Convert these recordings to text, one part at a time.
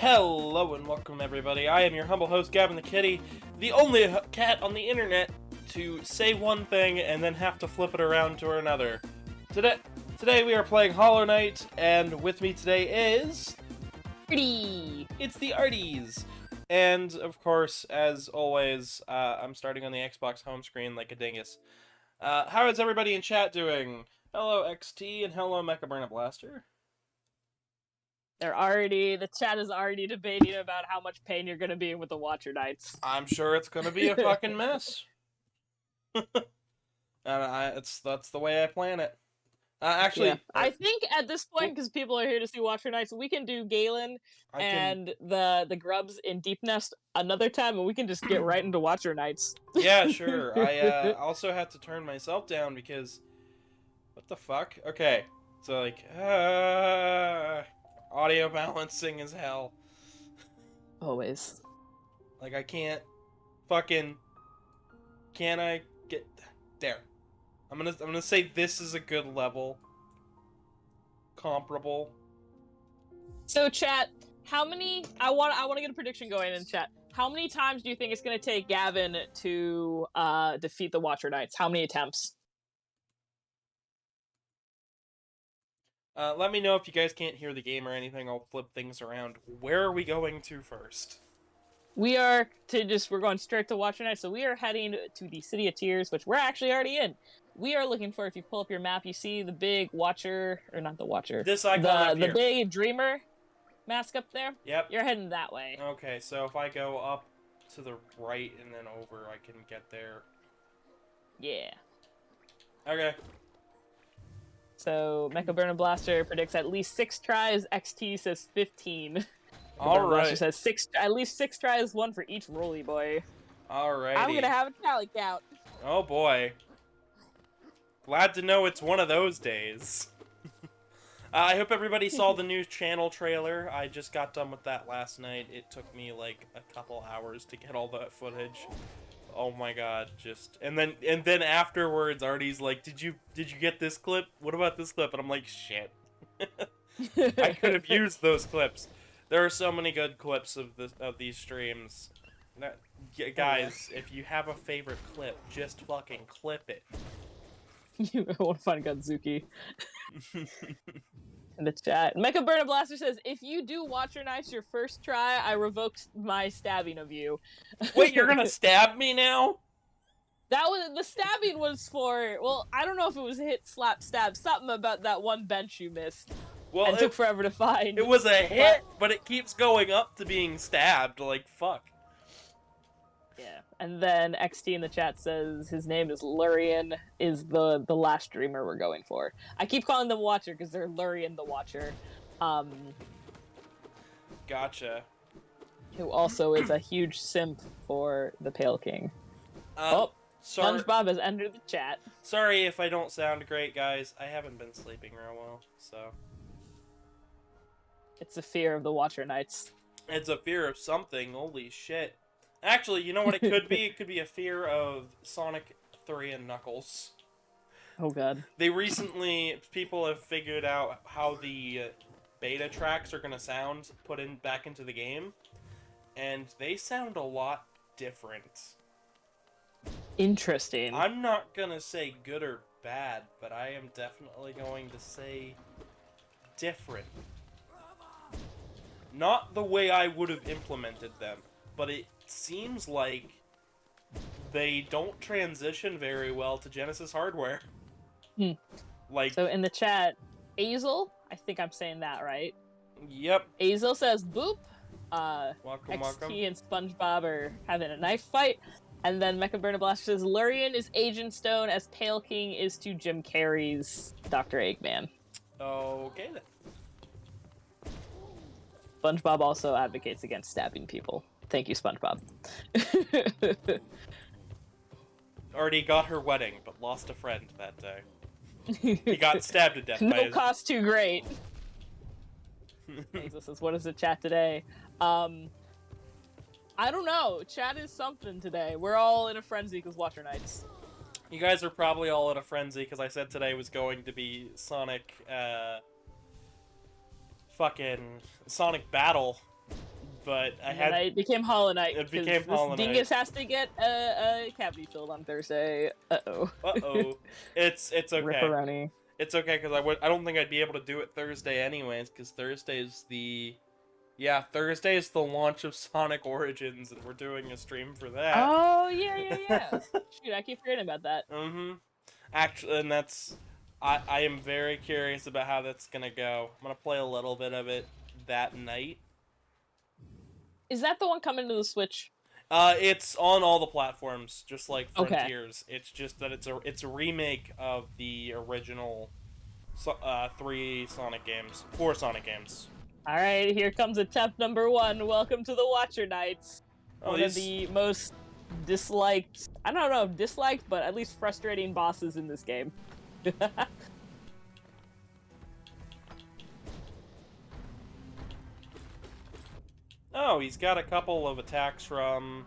Hello and welcome everybody. I am your humble host Gavin the Kitty, the only cat on the internet to say one thing and then have to flip it around to another. Today we are playing Hollow Knight, and with me today is... Artie! It's the Arties! And, of course, as always, I'm starting on the Xbox home screen like a dingus. How is everybody in chat doing? Hello XT and hello Mecha Burn Blaster. The chat is already debating about how much pain you're gonna be in with the Watcher Knights. I'm sure it's gonna be a fucking mess. That's the way I plan it. Actually, yeah. I think at this point, because people are here to see Watcher Knights, we can do Galen and the Grubs in Deep Nest another time, and we can just get right into Watcher Knights. Yeah, sure. I also had to turn myself down because... What the fuck? Okay. So, like, audio balancing is hell. Always. Like, I can't fucking... Can I get... There. I'm gonna say this is a good level. Comparable. So, chat, how many... I want to get a prediction going in chat. How many times do you think it's gonna take Gavin to defeat the Watcher Knights? How many attempts? Let me know if you guys can't hear the game or anything. I'll flip things around. Where are we going to first? We're going straight to Watcher Knights, so we are heading to the City of Tears, which we're actually already in. We are looking for, if you pull up your map, you see the big Watcher, or not the Watcher. This icon up here. The big Dreamer mask up there? Yep. You're heading that way. Okay, so if I go up to the right and then over, I can get there. Yeah. Okay. So, Mecha Burn Blaster predicts at least 6 tries, XT says 15. Alright. Says at least 6 tries, 1 for each Rolly Boy. Alrighty. I'm gonna have a tally count. Oh boy. Glad to know it's one of those days. I hope everybody saw the new channel trailer. I just got done with that last night. It took me like a couple hours to get all that footage. Oh my god, and then afterwards Artie's like, Did you get this clip? What about this clip? And I'm like, shit. I could have used those clips. There are so many good clips of these streams. Guys, if you have a favorite clip, just fucking clip it. You want to find Godzuki. In the chat. Mecha Burn Blaster says, if you do Watcher Knights your first try, I revoke my stabbing of you. Wait, you're gonna stab me now? The stabbing was for, well, I don't know if it was hit, slap, stab, something about that one bench you missed. Well, and took forever to find. It was a hit, but it keeps going up to being stabbed, like, fuck. Yeah, and then XT in the chat says his name is Lurian, is the last dreamer we're going for. I keep calling them Watcher because they're Lurian the Watcher. Gotcha. Who also is a huge simp for the Pale King. Sorry. SpongeBob has entered the chat. Sorry if I don't sound great, guys. I haven't been sleeping real well, so... It's a fear of the Watcher Knights. It's a fear of something, holy shit. Actually, you know what it could be? It could be a fear of Sonic 3 and Knuckles. Oh god. People have figured out how the beta tracks are gonna sound back into the game, and they sound a lot different. Interesting. I'm not gonna say good or bad, but I am definitely going to say different. Not the way I would have implemented them, but it seems like they don't transition very well to Genesis hardware. Like, so in the chat, Azel, I think I'm saying that right. Yep. Azel says boop. Welcome. XT and SpongeBob are having a knife fight. And then Mecha Burn Blaster says Lurian is Agent Stone as Pale King is to Jim Carrey's Dr. Eggman. Okay then. SpongeBob also advocates against stabbing people. Thank you, SpongeBob. Already got her wedding, but lost a friend that day. He got stabbed to death. No cost too great. This is what is the chat today? I don't know. Chat is something today. We're all in a frenzy because Watcher Knights. You guys are probably all in a frenzy because I said today was going to be Sonic, fucking Sonic Battle but I And had it became Hollow Knight. it became Hollow Knight. This dingus has to get a cavity filled on Thursday. Uh-oh. It's okay. Ripperoni. It's okay because I don't think I'd be able to do it Thursday anyways because Thursday is the launch of Sonic Origins and we're doing a stream for that. Oh yeah. Shoot, I keep forgetting about that. Actually, and that's I am very curious about how that's gonna go. I'm gonna play a little bit of it that night. Is that the one coming to the Switch? It's on all the platforms, just like Frontiers. Okay. It's just that it's a remake of the original 4 Sonic games. All right, here comes attempt number 1. Welcome to the Watcher Knights. One of these... the most disliked, I don't know if disliked, but at least frustrating bosses in this game. Oh, he's got a couple of attacks from...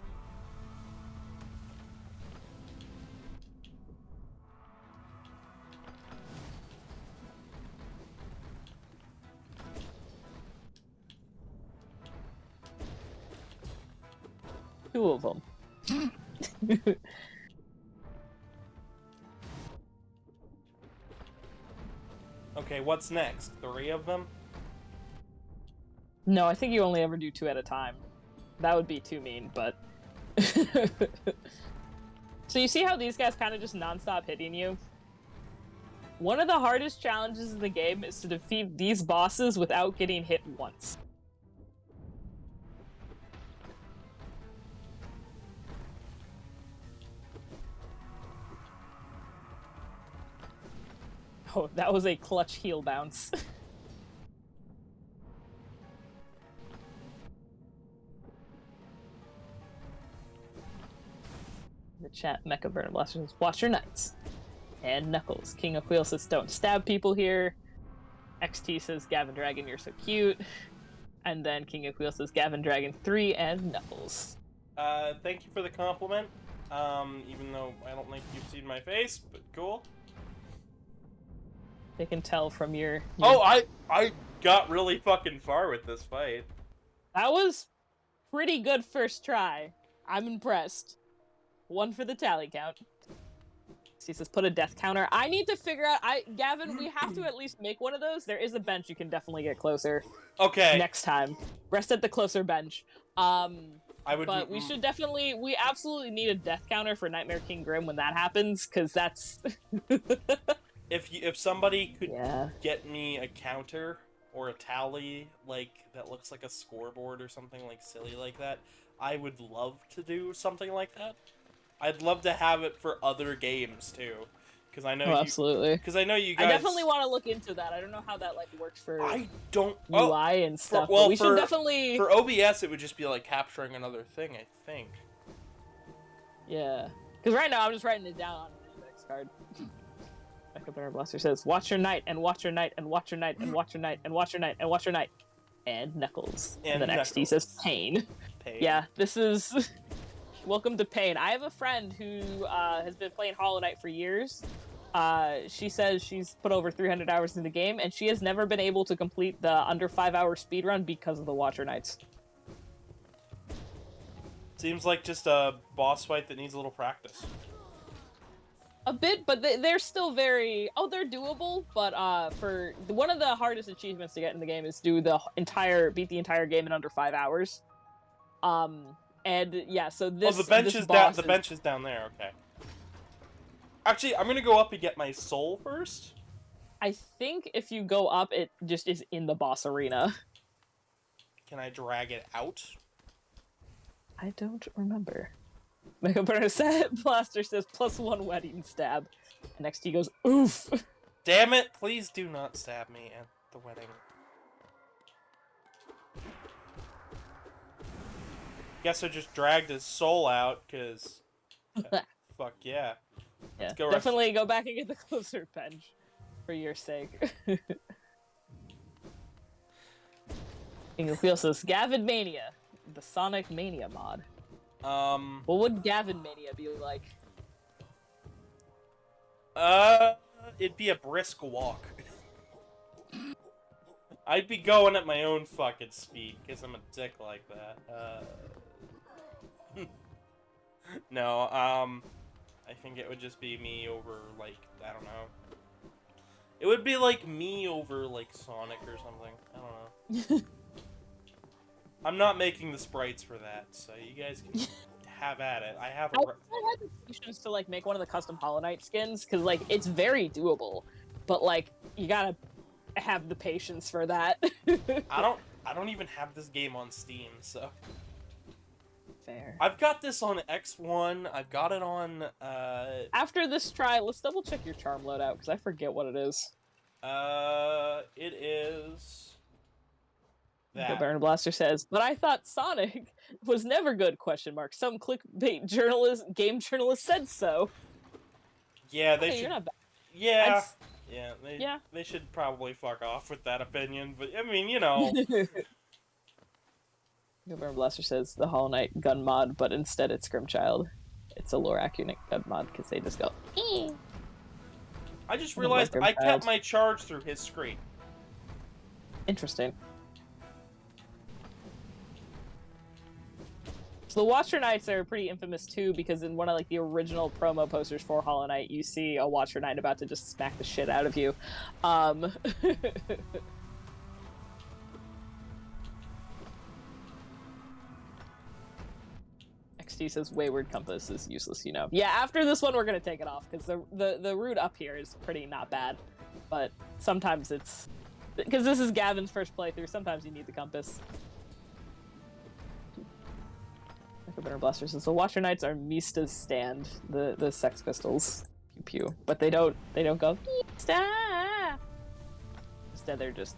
Two of them. Okay, what's next? 3 of them? No, I think you only ever do 2 at a time. That would be too mean, but... So you see how these guys kind of just non-stop hitting you? One of the hardest challenges in the game is to defeat these bosses without getting hit once. Oh, that was a clutch heel bounce. The chat, Mecha Burn Blasters, Watcher Knights. And Knuckles. King of Wheels says, don't stab people here. XT says, Gavin Dragon, you're so cute. And then King of Wheels says, Gavin Dragon 3 and Knuckles. Thank you for the compliment. Even though I don't think you've seen my face, but cool. They can tell from your... Oh, I got really fucking far with this fight. That was pretty good first try. I'm impressed. 1 for the tally count. He says, put a death counter. I need to figure out... Gavin, we have to at least make one of those. There is a bench you can definitely get closer. Okay. Next time. Rest at the closer bench. But we should definitely... We absolutely need a death counter for Nightmare King Grim when that happens, because that's... If somebody could Yeah. get me a counter or a tally like that looks like a scoreboard or something like silly like that, I would love to do something like that. I'd love to have it for other games too, because I know absolutely. Because I know you guys. I definitely want to look into that. I don't know how that like works for UI and stuff. We should definitely for OBS. It would just be like capturing another thing, I think. Yeah, because right now I'm just writing it down on an index card. Mecha Bear Blaster says, watch your knight, and watch your knight, and watch your knight, and watch your knight, and watch your knight, and watch your knight. And Knuckles. And the next he says, Pain. Yeah, this is... Welcome to Pain. I have a friend who has been playing Hollow Knight for years. She says she's put over 300 hours in the game, and she has never been able to complete the under 5-hour speedrun because of the Watcher Knights. Seems like just a boss fight that needs a little practice. A bit, but they're still very... Oh, they're doable, but for... One of the hardest achievements to get in the game is beat the entire game in under 5 hours. And yeah, so this... Oh, the bench is down. The bench is down there. Okay. Actually, I'm gonna go up and get my soul first. I think if you go up, it just is in the boss arena. Can I drag it out? I don't remember. Mega Burner Blaster says +1 wedding stab. Next he goes, oof. Damn it! Please do not stab me at the wedding. Guess I just dragged his soul out, cause fuck yeah. Yeah, definitely go back and get the closer bench for your sake. King of Wheels says Gavin Mania, the Sonic Mania mod. What would Gavin Mania be like? It'd be a brisk walk. I'd be going at my own fucking speed, because I'm a dick like that. No, I think it would just be me over, like, I don't know. It would be like me over, like, Sonic or something. I don't know. I'm not making the sprites for that, so you guys can have at it. I have a... I had the patience to, like, make one of the custom Hollow Knight skins, because, like, it's very doable. But, like, you gotta have the patience for that. I don't even have this game on Steam, so... Fair. I've got this on X1, I've got it on, After this try, let's double check your charm loadout, because I forget what it is. it is... The that. Baron Blaster says, but I thought Sonic was never good, question mark. Some clickbait game journalist said so. Yeah, they Okay, should... you're not bad. Yeah. Yeah, they should probably fuck off with that opinion, but, I mean, you know... Baron Blaster says, the Hollow Knight gun mod, but instead it's Grimchild. It's a lore accurate gun mod, because they just go, eh. I just realized I kept my charge through his screen. Interesting. So the Watcher Knights are pretty infamous too, because in one of like the original promo posters for Hollow Knight, you see a Watcher Knight about to just smack the shit out of you. XT says Wayward Compass is useless, you know. Yeah, after this one we're gonna take it off, because the route up here is pretty not bad. But sometimes it's... because this is Gavin's first playthrough, sometimes you need the compass. Better Blaster says the Watcher Knights are Mista's stand, the Sex Pistols. Pew pew. But they don't go Mista! Instead they're just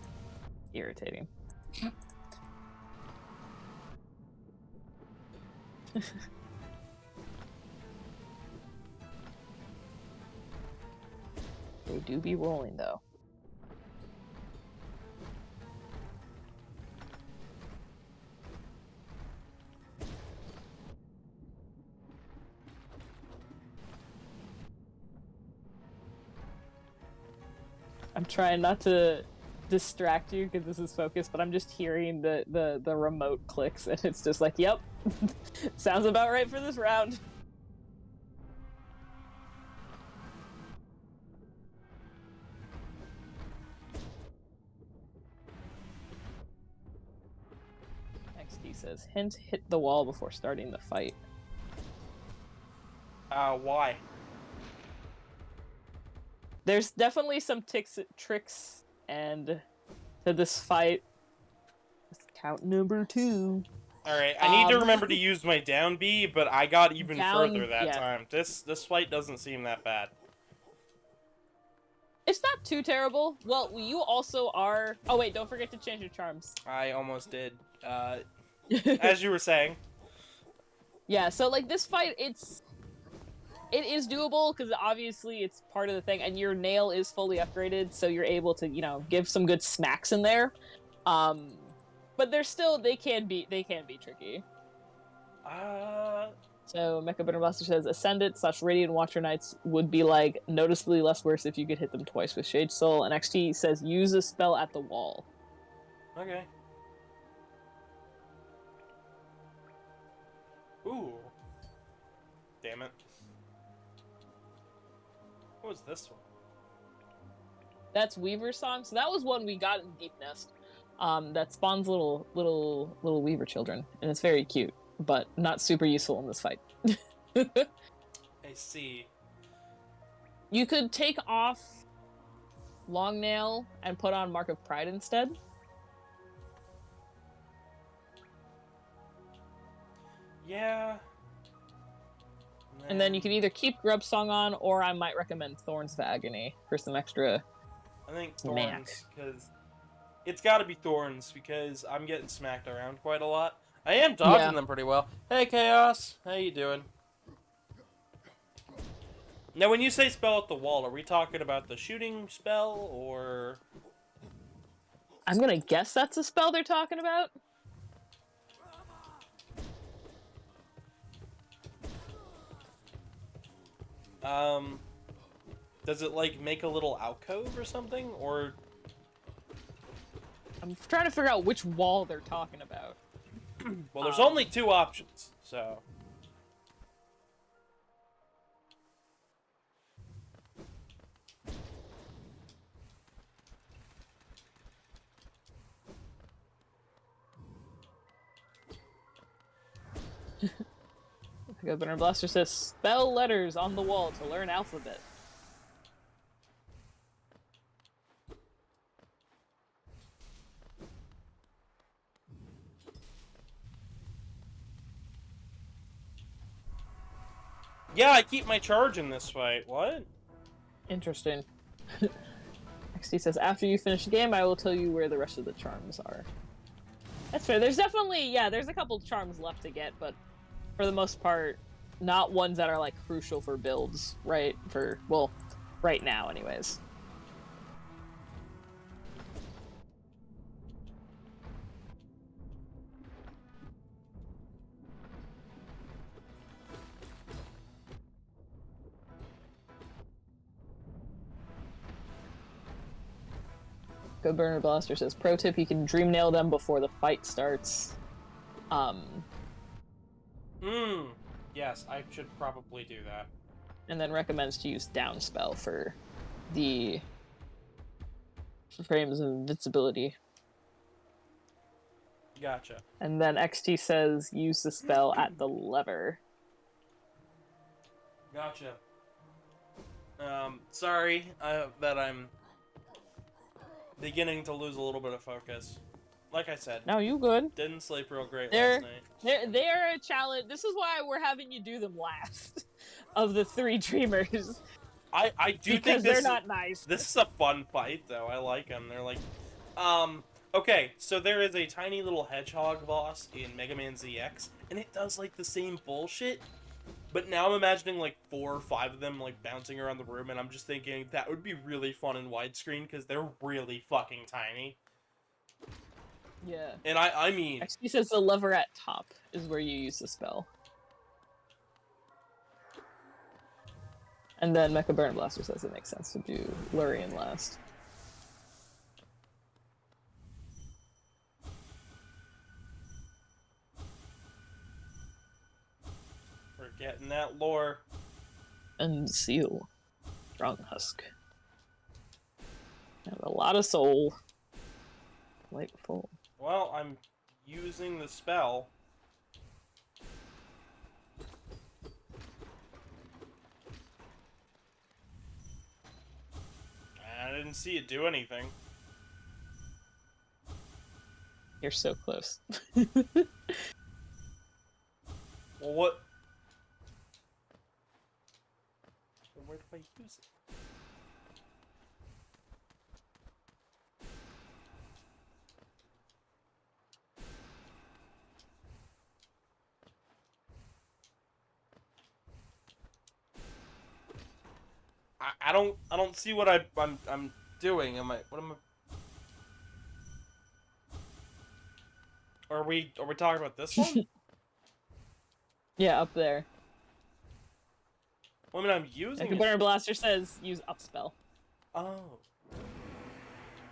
irritating. They do be rolling though. I'm trying not to distract you because this is focused, but I'm just hearing the remote clicks and it's just like, yep, sounds about right for this round. XD says, hint, hit the wall before starting the fight. Why? There's definitely some tricks and to this fight. Let's count number 2. Alright, I need to remember to use my down B, but I got even further that yeah. time. This fight doesn't seem that bad. It's not too terrible. Well, you also are... oh wait, don't forget to change your charms. I almost did. As you were saying. Yeah, so like this fight, it is doable because obviously it's part of the thing, and your nail is fully upgraded, so you're able to, you know, give some good smacks in there. But they're still, they can be tricky. So Mecha Bitter Blaster says Ascendant / Radiant Watcher Knights would be like noticeably less worse if you could hit them twice with Shade Soul, and XT says use a spell at the wall. Okay. Ooh. Damn it. What was this one? That's Weaver's song. So that was one we got in Deep Nest. That spawns little Weaver children, and it's very cute, but not super useful in this fight. I see. You could take off Long Nail and put on Mark of Pride instead. Yeah. And then you can either keep Grub Song on, or I might recommend Thorns of Agony for some extra... I think Thorns, because... it's gotta be Thorns, because I'm getting smacked around quite a lot. I am dodging them pretty well. Hey, Chaos! How you doing? Now, when you say spell at the wall, are we talking about the shooting spell, or... I'm gonna guess that's a spell they're talking about. Does it, like, make a little alcove or something, or... I'm trying to figure out which wall they're talking about. Well, there's only 2 options, so... Governor Blaster says, spell letters on the wall to learn alphabet. Yeah, I keep my charge in this fight. What? Interesting. XT says, after you finish the game, I will tell you where the rest of the charms are. That's fair. There's definitely, yeah, there's a couple charms left to get, but for the most part, not ones that are, like, crucial for builds, right? Well, right now, anyways. Good Burner Blaster says, pro tip, you can dream nail them before the fight starts. Yes, I should probably do that. And then recommends to use down spell for the frames of invincibility. Gotcha. And then XT says, use the spell at the lever. Gotcha. Sorry that I'm beginning to lose a little bit of focus. Like I said, No, you good. didn't sleep real great last night. They're a challenge. This is why we're having you do them last of the 3 dreamers. I do because think they're not nice. This is a fun fight, though. I like them. They're like, okay, so there is a tiny little hedgehog boss in Mega Man ZX, and it does, like, the same bullshit, but now I'm imagining, like, 4 or 5 of them, like, bouncing around the room, and I'm just thinking that would be really fun in widescreen, because they're really fucking tiny. Yeah. And I mean... XP says the lever at top is where you use the spell. And then Mecha Burn Blaster says it makes sense to do Lurian last. We're getting that lore. And Seal. Strong Husk. Have a lot of soul. Light full. Well, I'm using the spell. I didn't see it do anything. You're so close. Well, what? Where do I use it? I don't see what I'm doing. What am I? Are we talking about this one? Yeah, up there. Well, I mean, I'm using Mecha Burn Blaster says use up spell. Oh.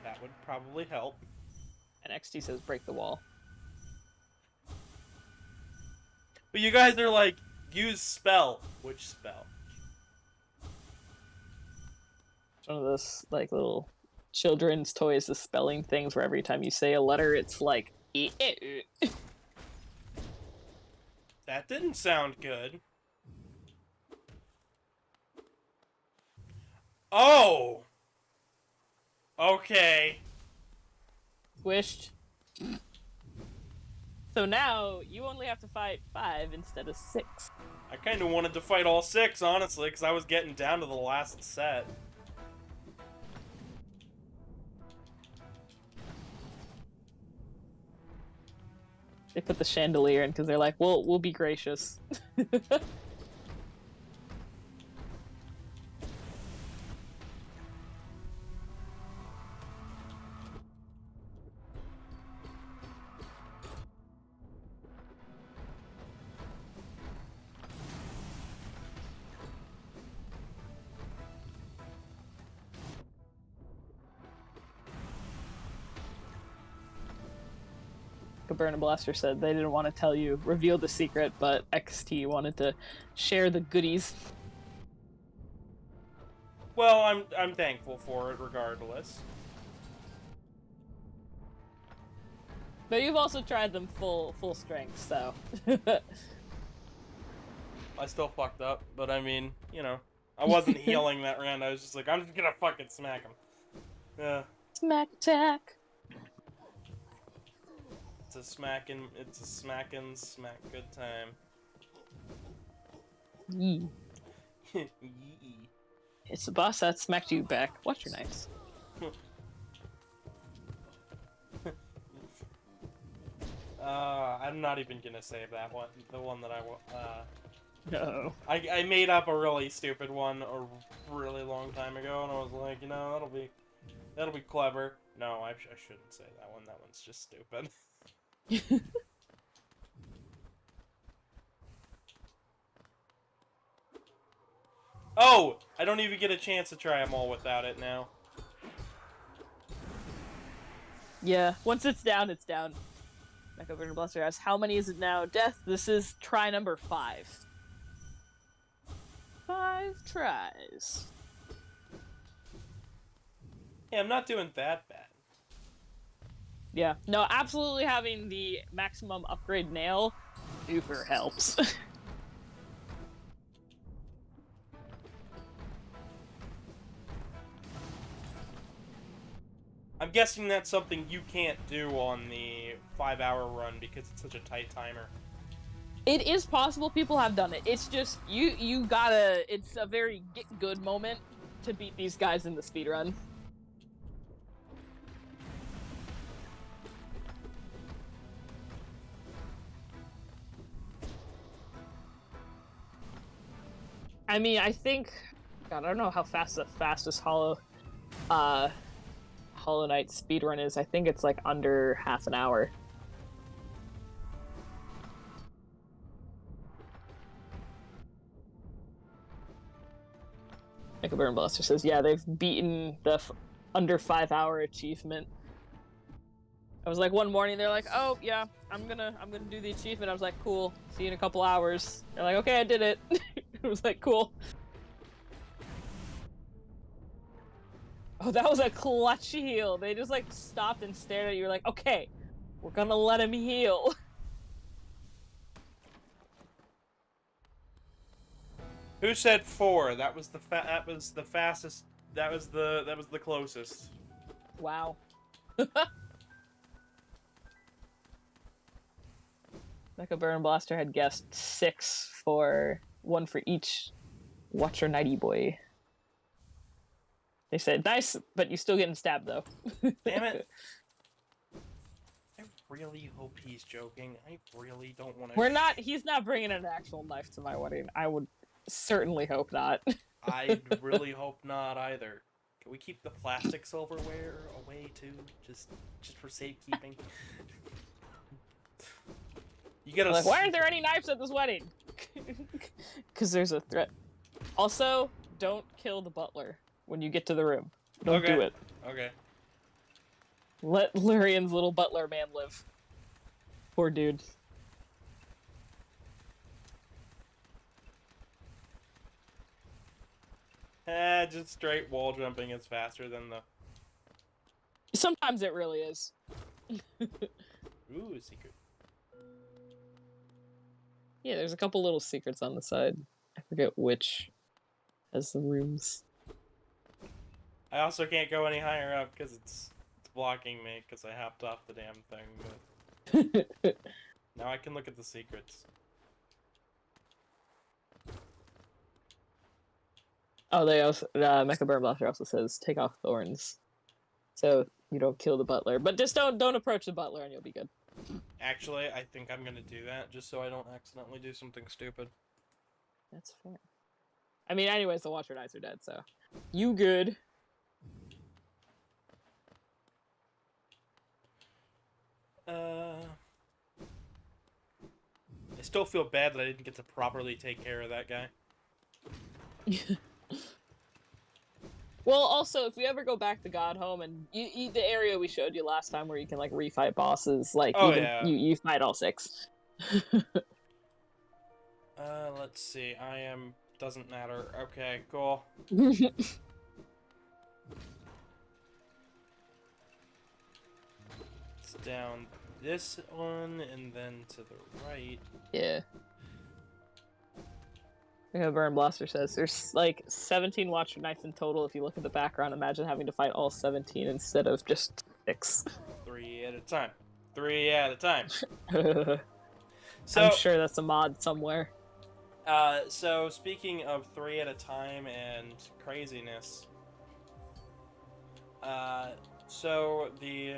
That would probably help. And XT says break the wall. But you guys are like, use spell. Which spell? It's one of those, like, little children's toys, the spelling things, where every time you say a letter, it's like... That didn't sound good. Oh! Okay. Squished. So now, you only have to fight 5 instead of 6. I kind of wanted to fight all 6, honestly, because I was getting down to the last set. They put the chandelier in because they're like, we'll be gracious. Mecha Burn and Blaster said they didn't want to tell you, reveal the secret, but XT wanted to share the goodies. Well, I'm thankful for it regardless. But you've also tried them full strength, so. I still fucked up, but I mean, you know, I wasn't healing that round. I was just like, I'm just gonna fucking smack him. Yeah. Smack attack. It's a smacking smack good time. Yee. Yee. It's the boss that smacked you back. Watch your knives. I'm not even gonna save that one. The one that No. I made up a really stupid one a really long time ago, and I was like, you know, that'll be clever. No, I shouldn't say that one. That one's just stupid. Oh! I don't even get a chance to try them all without it now. Yeah, once it's down, it's down. Mecha Burn and Blaster asks, how many is it now? Death, this is try number 5. 5 tries. Yeah, I'm not doing that bad. Yeah, no, absolutely having the maximum upgrade nail super helps. I'm guessing that's something you can't do on the 5-hour run because it's such a tight timer. It is possible people have done it. It's just, you gotta, it's a very get good moment to beat these guys in the speedrun. I mean, I think, God, I don't know how fast the fastest Hollow Knight speedrun is. I think it's like under half an hour. Mecha Burn Blaster says, yeah, they've beaten the under 5-hour achievement. I was like, one morning, they're like, oh, yeah, I'm gonna do the achievement. I was like, cool, see you in a couple hours. They're like, okay, I did it. It was like, cool. Oh, that was a clutch heal. They just, like, stopped and stared at you. You're like, okay, we're gonna let him heal. Who said 4? That was the fastest. That was the closest. Wow. Mecha Burn Blaster had guessed 6 for 1 for each. Watch your nighty boy. They said, nice, but you still getting stabbed, though. Damn it. I really hope he's joking. I really don't want to... He's not bringing an actual knife to my wedding. I would certainly hope not. I really hope not, either. Can we keep the plastic silverware away, too? Just for safekeeping? You gotta... Like, why aren't there any knives at this wedding? Because there's a threat. Also, don't kill the butler when you get to the room. Don't do it. Okay. Let Lurian's little butler man live. Poor dude. Just straight wall jumping is faster than the... Sometimes it really is. Ooh, secret. Yeah, there's a couple little secrets on the side. I forget which has the rooms. I also can't go any higher up because it's blocking me because I hopped off the damn thing. But now I can look at the secrets. Oh, they also Mecha Burn Blaster also says take off thorns, so you don't kill the butler. But just don't approach the butler and you'll be good. Actually, I think I'm gonna do that just so I don't accidentally do something stupid. That's fair. I mean, anyways, the Watcher Knights are dead, so you good. I still feel bad that I didn't get to properly take care of that guy. Well, also, if we ever go back to God Home and the area we showed you last time where you can like refight bosses, like Oh, even yeah. you fight all 6. Let's see. Doesn't matter. Okay, cool. It's down this one and then to the right. Yeah. Burn Blaster says there's like 17 Watcher Knights in total. If you look at the background, imagine having to fight all 17 instead of just 6. 3 at a time. 3 at a time. So, I'm sure that's a mod somewhere. So speaking of 3 at a time and craziness, so the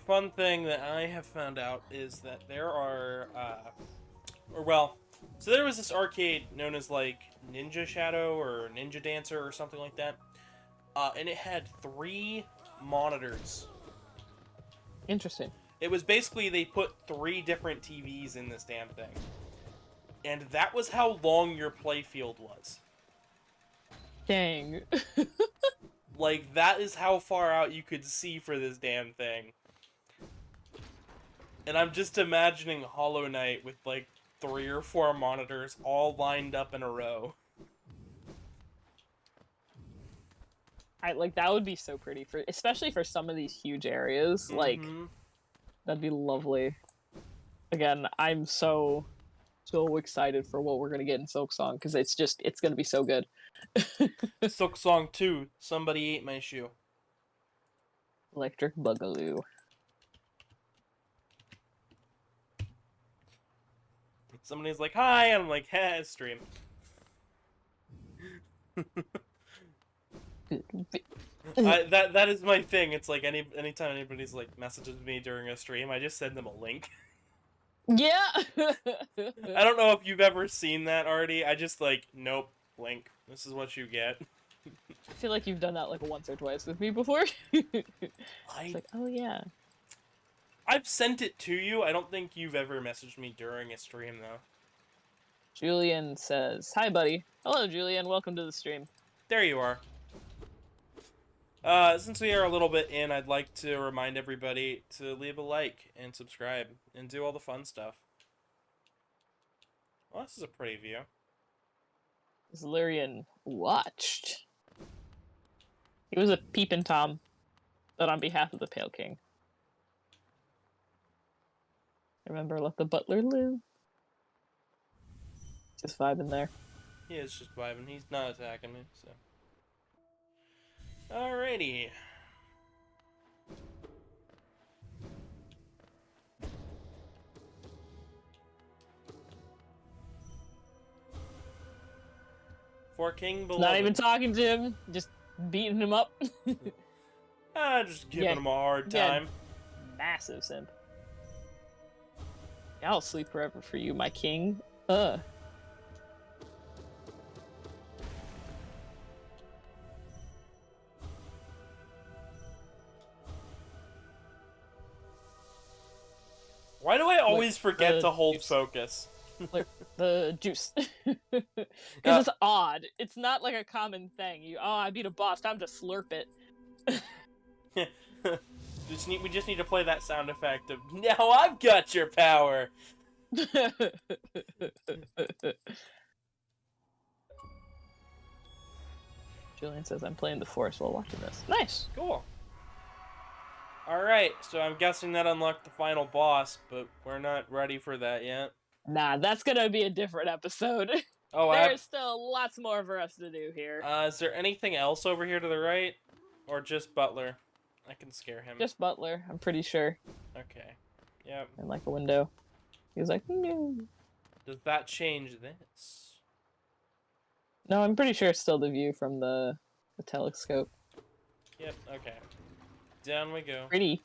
fun thing that I have found out is that there are, so there was this arcade known as like Ninja Shadow or Ninja Dancer or something like that, and it had 3 monitors. Interesting. It was basically they put 3 different TVs in this damn thing. And that was how long your playfield was. Dang. Like, that is how far out you could see for this damn thing. And I'm just imagining Hollow Knight with, like, 3 or 4 monitors all lined up in a row. That would be so pretty, especially for some of these huge areas. Like, that'd be lovely. Again, I'm so excited for what we're gonna get in Silksong, because it's gonna be so good. Silksong 2, Somebody Ate My Shoe. Electric Boogaloo. Somebody's like, hi, and I'm like, heh, stream. That is my thing. It's like anytime anybody's like messages me during a stream, I just send them a link. Yeah. I don't know if you've ever seen that already. I just like, nope, link. This is what you get. I feel like you've done that like once or twice with me before. It's like, oh yeah. I've sent it to you. I don't think you've ever messaged me during a stream though. Julian says, "Hi, buddy." Hello, Julian. Welcome to the stream. There you are. Since we are a little bit in, I'd like to remind everybody to leave a like and subscribe and do all the fun stuff. Well, this is a pretty view. Zilurian watched. He was a peeping Tom, but on behalf of the Pale King. Remember, let the butler live. Just vibing there. He is just vibing. He's not attacking me, so. Alrighty. For King Beloved. Not even talking to him, just beating him up. Just giving him a hard time. Massive simp. I'll sleep forever for you, my king. Why do I always forget to hold focus? Like the juice. Because it's odd. It's not like a common thing. I beat a boss, time to slurp it. We just need to play that sound effect of, now I've got your power! Julian says, I'm playing the Forest while watching this. Nice! Cool. Alright, so I'm guessing that unlocked the final boss, but we're not ready for that yet. Nah, that's gonna be a different episode. Oh, There's still lots more for us to do here. Is there anything else over here to the right? Or just Butler? I can scare him. Just Butler, I'm pretty sure. Okay. Yep. In like a window. He was like, no. Does that change this? No, I'm pretty sure it's still the view from the telescope. Yep, okay. Down we go. Pretty.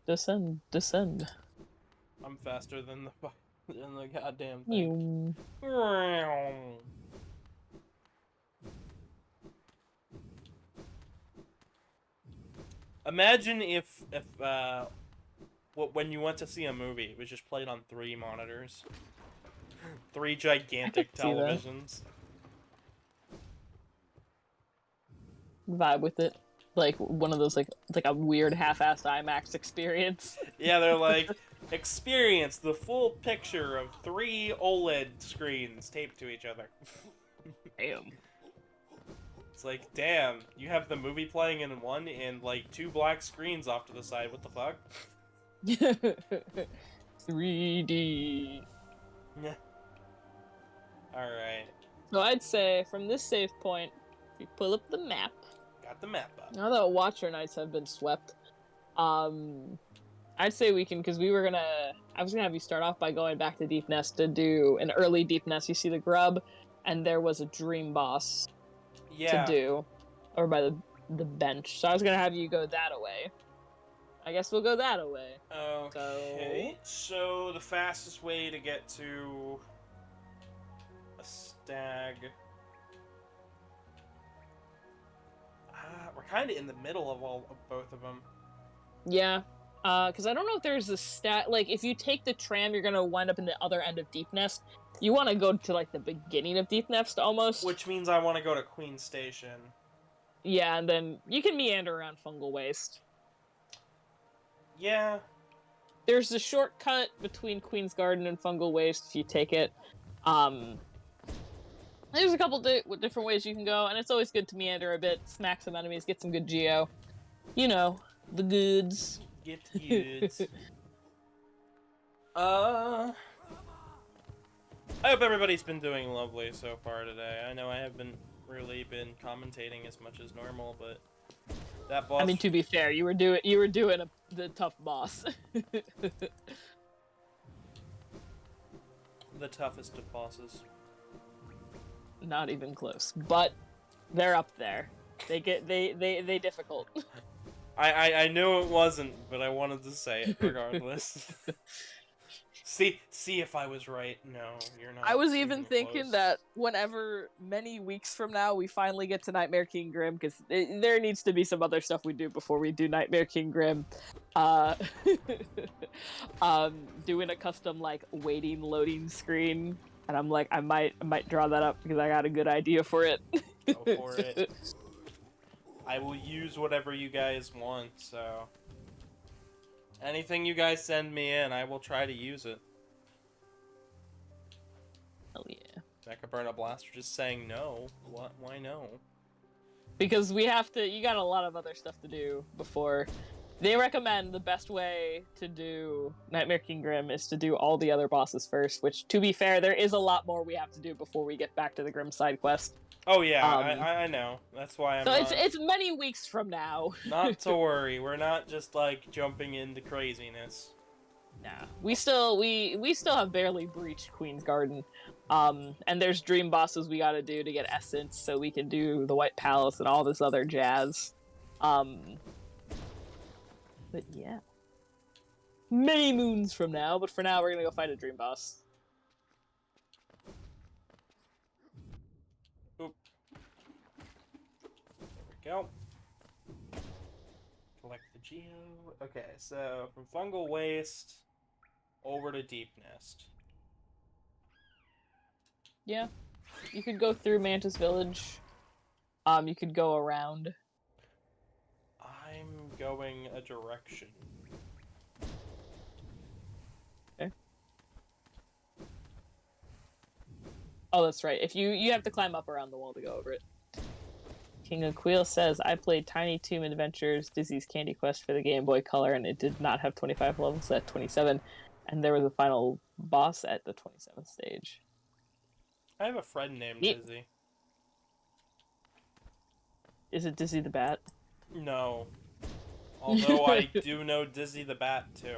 Descend, descend. I'm faster than the goddamn thing. Imagine if when you went to see a movie, it was just played on 3 monitors. 3 I could gigantic see that. televisions. Vibe with it. Like one of those it's like a weird half-assed IMAX experience. Yeah, they're like, experience the full picture of 3 OLED screens taped to each other. Damn. It's like, damn, you have the movie playing in one and like 2 black screens off to the side. What the fuck? 3D. Yeah. Alright. So I'd say from this save point, if you pull up the map, Got the map up. now that Watcher Nights have been swept, I'd say we can, because I was gonna have you start off by going back to Deep Nest to do an early Deep Nest. You see the grub, and there was a dream boss Yeah. to do, or by the bench. So I was gonna have you go that away. I guess we'll go that away. Okay. So the fastest way to get to a stag. We're kind of in the middle of both of them. Yeah, because I don't know if there's a stat. Like, if you take the tram, you're gonna wind up in the other end of Deep Nest. You want to go to like the beginning of Deep Nest almost. Which means I want to go to Queen Station. Yeah, and then you can meander around Fungal Waste. Yeah. There's a shortcut between Queen's Garden and Fungal Waste if you take it. There's a couple different ways you can go, and it's always good to meander a bit, smack some enemies, get some good geo. You know, the goods. Get goods. I hope everybody's been doing lovely so far today. I know I haven't really been commentating as much as normal, but that boss. I mean, to be fair, you were doing the tough boss. The toughest of bosses. Not even close, but they're up there. They difficult. I knew it wasn't, but I wanted to say it regardless. See if I was right. No, you're not. I was even thinking close. that whenever many weeks from now we finally get to Nightmare King Grim, because there needs to be some other stuff we do before we do Nightmare King Grim. Doing a custom like waiting loading screen, and I'm like, I might draw that up because I got a good idea for it. Go for it. I will use whatever you guys want, so anything you guys send me in, I will try to use it. Hell yeah. Mecha Burn Up Blaster just saying no. What? Why no? Because we have to, you got a lot of other stuff to do before. They recommend the best way to do Nightmare King Grim is to do all the other bosses first, which, to be fair, there is a lot more we have to do before we get back to the Grim side quest. Oh yeah, I know. That's why I'm. So it's many weeks from now. Not to worry. We're not just like jumping into craziness. Nah, we still have barely breached Queen's Garden, and there's dream bosses we gotta do to get essence, so we can do the White Palace and all this other jazz. But yeah, many moons from now. But for now, we're gonna go fight a dream boss. Oop. There we go. Collect the geo. Okay, so from Fungal Waste over to Deep Nest. Yeah, you could go through Mantis Village. You could go around. I'm going a direction. Okay. Oh, that's right. If you have to climb up around the wall to go over it. King Aquil says, I played Tiny Tomb Adventures, Dizzy's Candy Quest for the Game Boy Color, and it did not have 25 levels at 27, and there was a final boss at the 27th stage. I have a friend named Yeet. Dizzy. Is it Dizzy the Bat? No. Although I do know Dizzy the Bat too.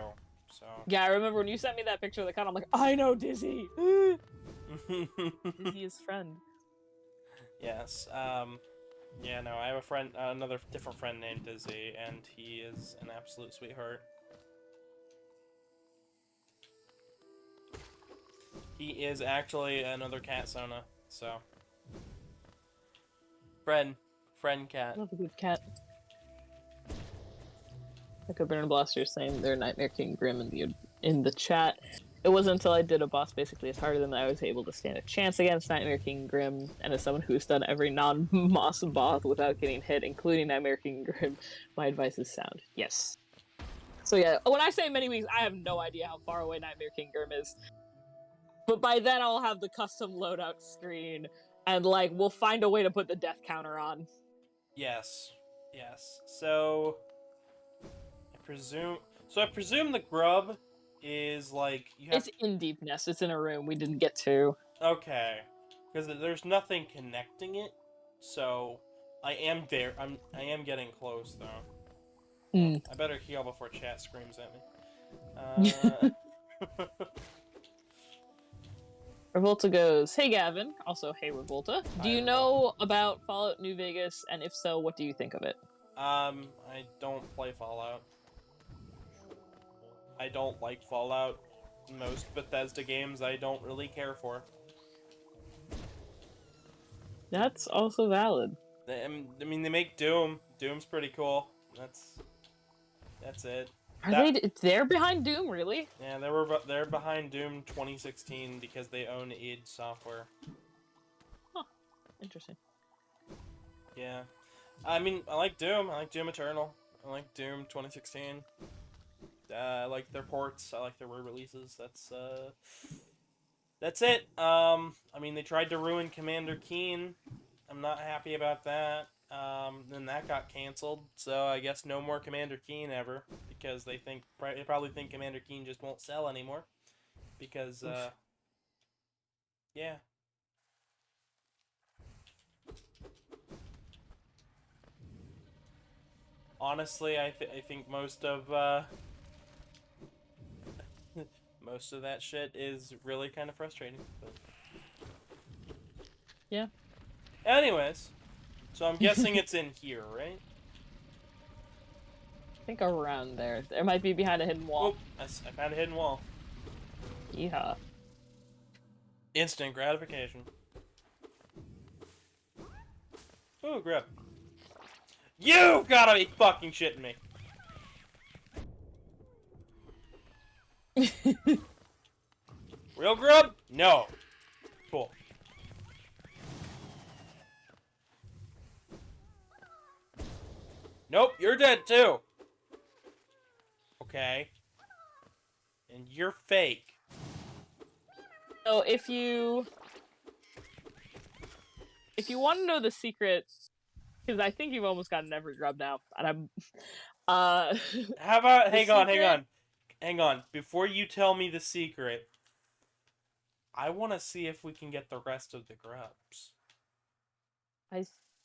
So. Yeah, I remember when you sent me that picture of the con, I'm like, I know Dizzy! Dizzy is friend. Yes. Yeah, no, I have a friend, another different friend named Dizzy, and he is an absolute sweetheart. He is actually another cat Sona, so. Friend cat. Love a good cat. Echo Burner Blaster saying they're Nightmare King Grim in the chat. It wasn't until I did a boss basically as harder than I was able to stand a chance against Nightmare King Grim, and as someone who's done every non-moss boss without getting hit, including Nightmare King Grim, my advice is sound. Yes. So yeah, when I say many weeks, I have no idea how far away Nightmare King Grim is. But by then I'll have the custom loadout screen, and like, we'll find a way to put the death counter on. Yes. Yes. So I presume the grub is like you have It's in Deep Nest. It's in a room we didn't get to. Okay. Because there's nothing connecting it. So I am there. I am getting close though. Mm. I better heal before chat screams at me. Revolta goes, "Hey Gavin." Also, "Hey Revolta. Do Hi, you know about Fallout New Vegas? And if so, what do you think of it?" I don't play Fallout. I don't like Fallout. Most Bethesda games I don't really care for. That's also valid. I mean, they make Doom. Doom's pretty cool. That's it. Are they're behind Doom, really? Yeah, they're behind Doom 2016 because they own id Software. Huh. Interesting. Yeah. I mean, I like Doom. I like Doom Eternal. I like Doom 2016. I like their ports. I like their re-releases. That's it. I mean, they tried to ruin Commander Keen. I'm not happy about that. Then that got canceled. So I guess no more Commander Keen ever because they probably think Commander Keen just won't sell anymore because yeah. Honestly, I think most of most of that shit is really kind of frustrating. But... Yeah. Anyways, so I'm guessing it's in here, right? I think around there. There might be behind a hidden wall. Oh, I found a hidden wall. Yeah. Instant gratification. Ooh, grab. You gotta be fucking shitting me. Real grub? No. Cool. Nope, you're dead too. Okay. And you're fake. So if you want to know the secret, because I think you've almost gotten every grub now, and I'm How about hang on. Before you tell me the secret, I want to see if we can get the rest of the grubs.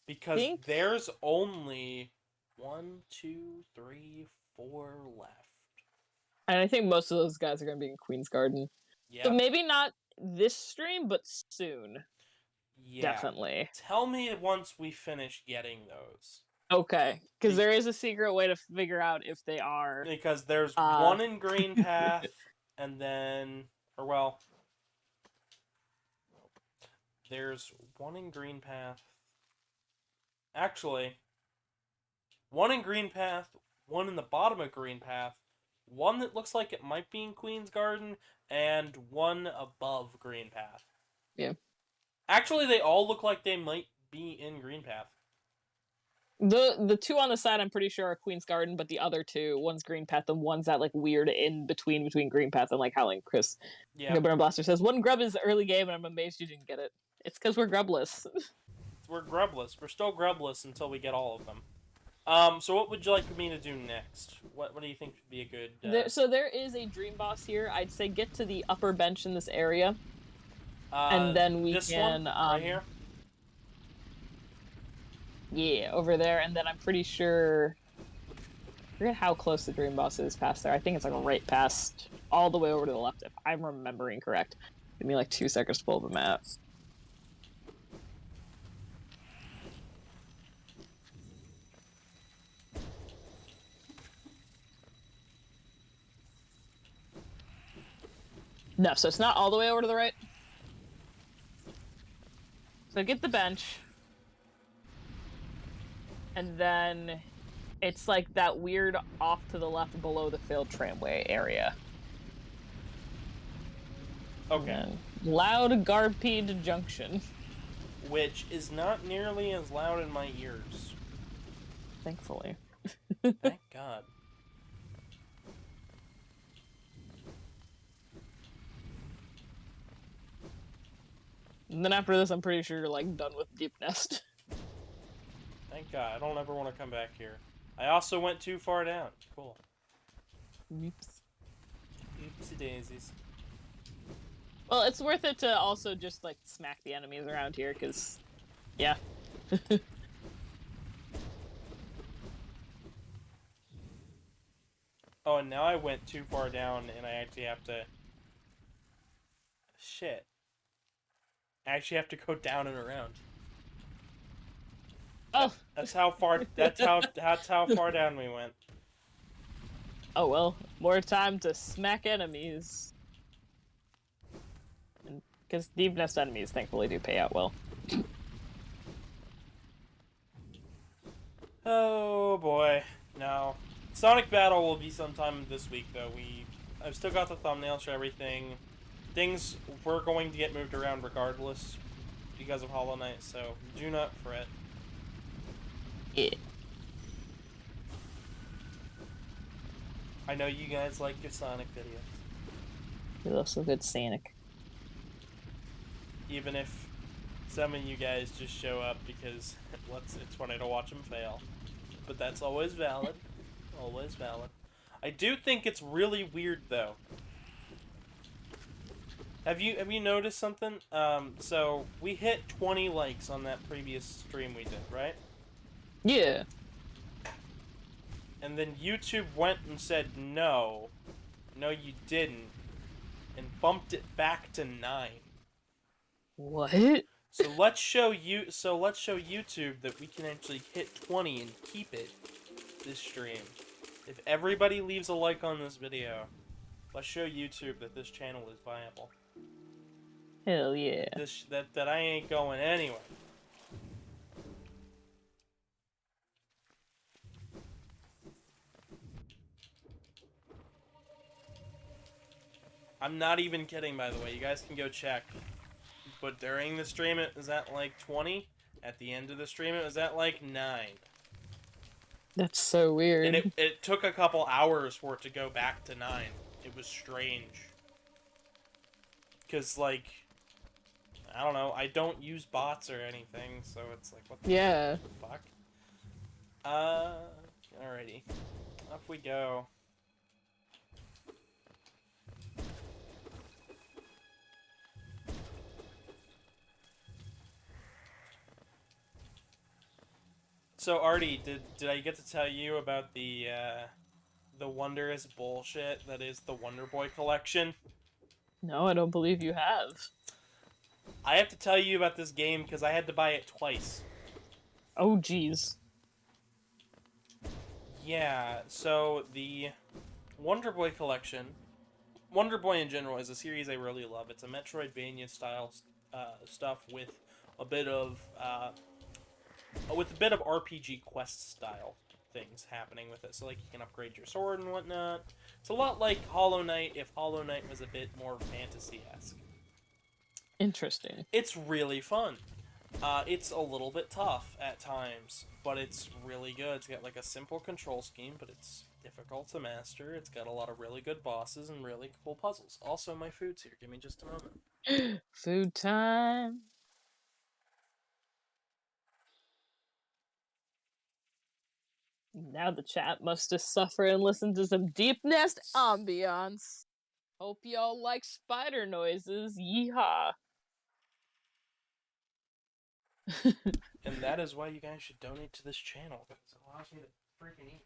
Because there's only 1, 2, 3, 4 left. And I think most of those guys are going to be in Queen's Garden. Yeah. So maybe not this stream, but soon. Yeah. Definitely. Tell me once we finish getting those. Okay. Because there is a secret way to figure out if they are. Because there's one in Green Path, and then... Or, well... There's one in Green Path. Actually... One in Green Path, one in the bottom of Green Path, one that looks like it might be in Queen's Garden, and one above Green Path. Yeah. Actually, they all look like they might be in Green Path. The two on the side, I'm pretty sure are Queen's Garden, but the other two, one's Green Path, and one's that like weird in between Green Path and like Howling Chris. Yeah. Burn Blaster says one grub is the early game, and I'm amazed you didn't get it. It's because we're grubless. We're grubless. We're still grubless until we get all of them. So what would you like me to do next? What do you think would be a good... So there is a dream boss here. I'd say get to the upper bench in this area. And then we this can... one? Right here? Yeah, over there. And then I'm pretty sure... I forget how close the dream boss is past there. I think it's like right past... all the way over to the left, if I'm remembering correct. Give me like 2 seconds to pull the map. No, so it's not all the way over to the right. So get the bench. And then It's like that weird off to the left below the failed tramway area. Okay. And then Loud Garpede Junction. Which is not nearly as loud in my ears. Thankfully. Thank God. And then after this, I'm pretty sure you're like done with Deep Nest. Thank God. I don't ever want to come back here. I also went too far down. Cool. Oops. Oopsie daisies. Well, it's worth it to also just like smack the enemies around here, because, yeah. Oh, and now I went too far down, and I actually have to... Shit. I actually have to go down and around. Oh. That's how far. That's how far down we went. Oh well, more time to smack enemies. Because Deep Nest enemies thankfully do pay out well. Oh boy, no. Sonic Battle will be sometime this week though. I've still got the thumbnails for everything. Things were going to get moved around regardless because of Hollow Knight, so do not fret. Yeah. I know you guys like your Sonic videos. We love some good Sonic. Even if some of you guys just show up because it's funny to watch them fail. But that's always valid. Always valid. I do think it's really weird though. Have you noticed something? So we hit 20 likes on that previous stream we did, right? Yeah. And then YouTube went and said no, you didn't, and bumped it back to 9. What? So let's show YouTube that we can actually hit 20 and keep it this stream. If everybody leaves a like on this video, let's show YouTube that this channel is viable. Hell yeah. That I ain't going anywhere. I'm not even kidding, by the way. You guys can go check. But during the stream, it was at like 20. At the end of the stream, it was at like 9. That's so weird. And it took a couple hours for it to go back to 9. It was strange. Because, like, I don't know. I don't use bots or anything, so it's like, what the fuck? Alrighty. Up we go. So Artie, did I get to tell you about the wondrous bullshit that is the Wonder Boy collection? No, I don't believe you have. I have to tell you about this game because I had to buy it twice. Oh, jeez. Yeah, so the Wonder Boy collection, Wonder Boy in general is a series I really love. It's a Metroidvania style stuff with a bit of RPG quest style things happening with it. So like you can upgrade your sword and whatnot. It's a lot like Hollow Knight if Hollow Knight was a bit more fantasy-esque. Interesting. It's really fun. It's a little bit tough at times, but it's really good. It's got like a simple control scheme, but it's difficult to master. It's got a lot of really good bosses and really cool puzzles. Also, my food's here. Give me just a moment. Food time. Now the chat must just suffer and listen to some Deep Nest ambiance. Hope y'all like spider noises. Yeehaw. And that is why you guys should donate to this channel, because it allows me to freaking eat.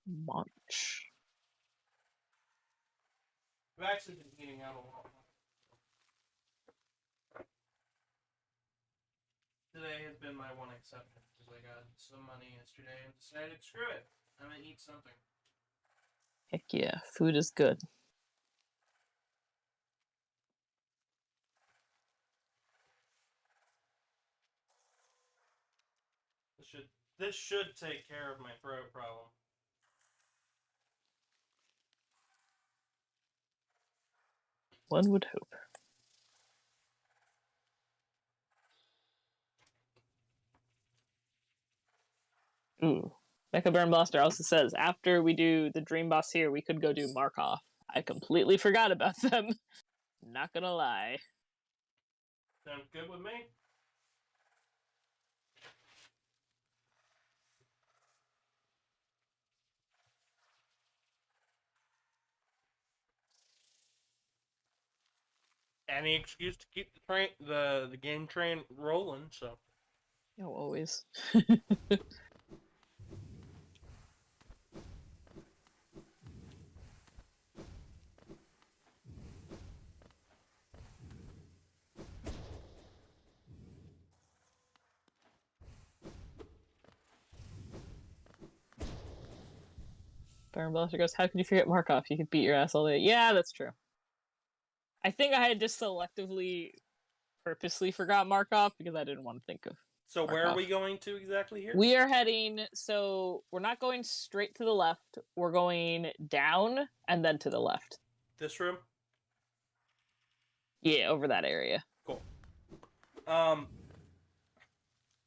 Munch. I've actually been eating out a lot. Today has been my one exception, because I got some money yesterday and decided, screw it, I'm gonna eat something. Heck yeah, food is good. This should This should take care of my throat problem. One would hope. Ooh. Mecha Burn Blaster also says, after we do the Dream Boss here, we could go do Markov. I completely forgot about them. Not gonna lie. Sounds good with me. Any excuse to keep the game train rolling, so. Oh, always. Burn Blaster goes, how could you forget Markov? You could beat your ass all day. Yeah, that's true. I think I had just selectively, purposely forgot Markov because I didn't want to think of So Markov. where are we going to exactly here? We are heading, so we're not going straight to the left. We're going down and then to the left. This room? Yeah, over that area. Cool.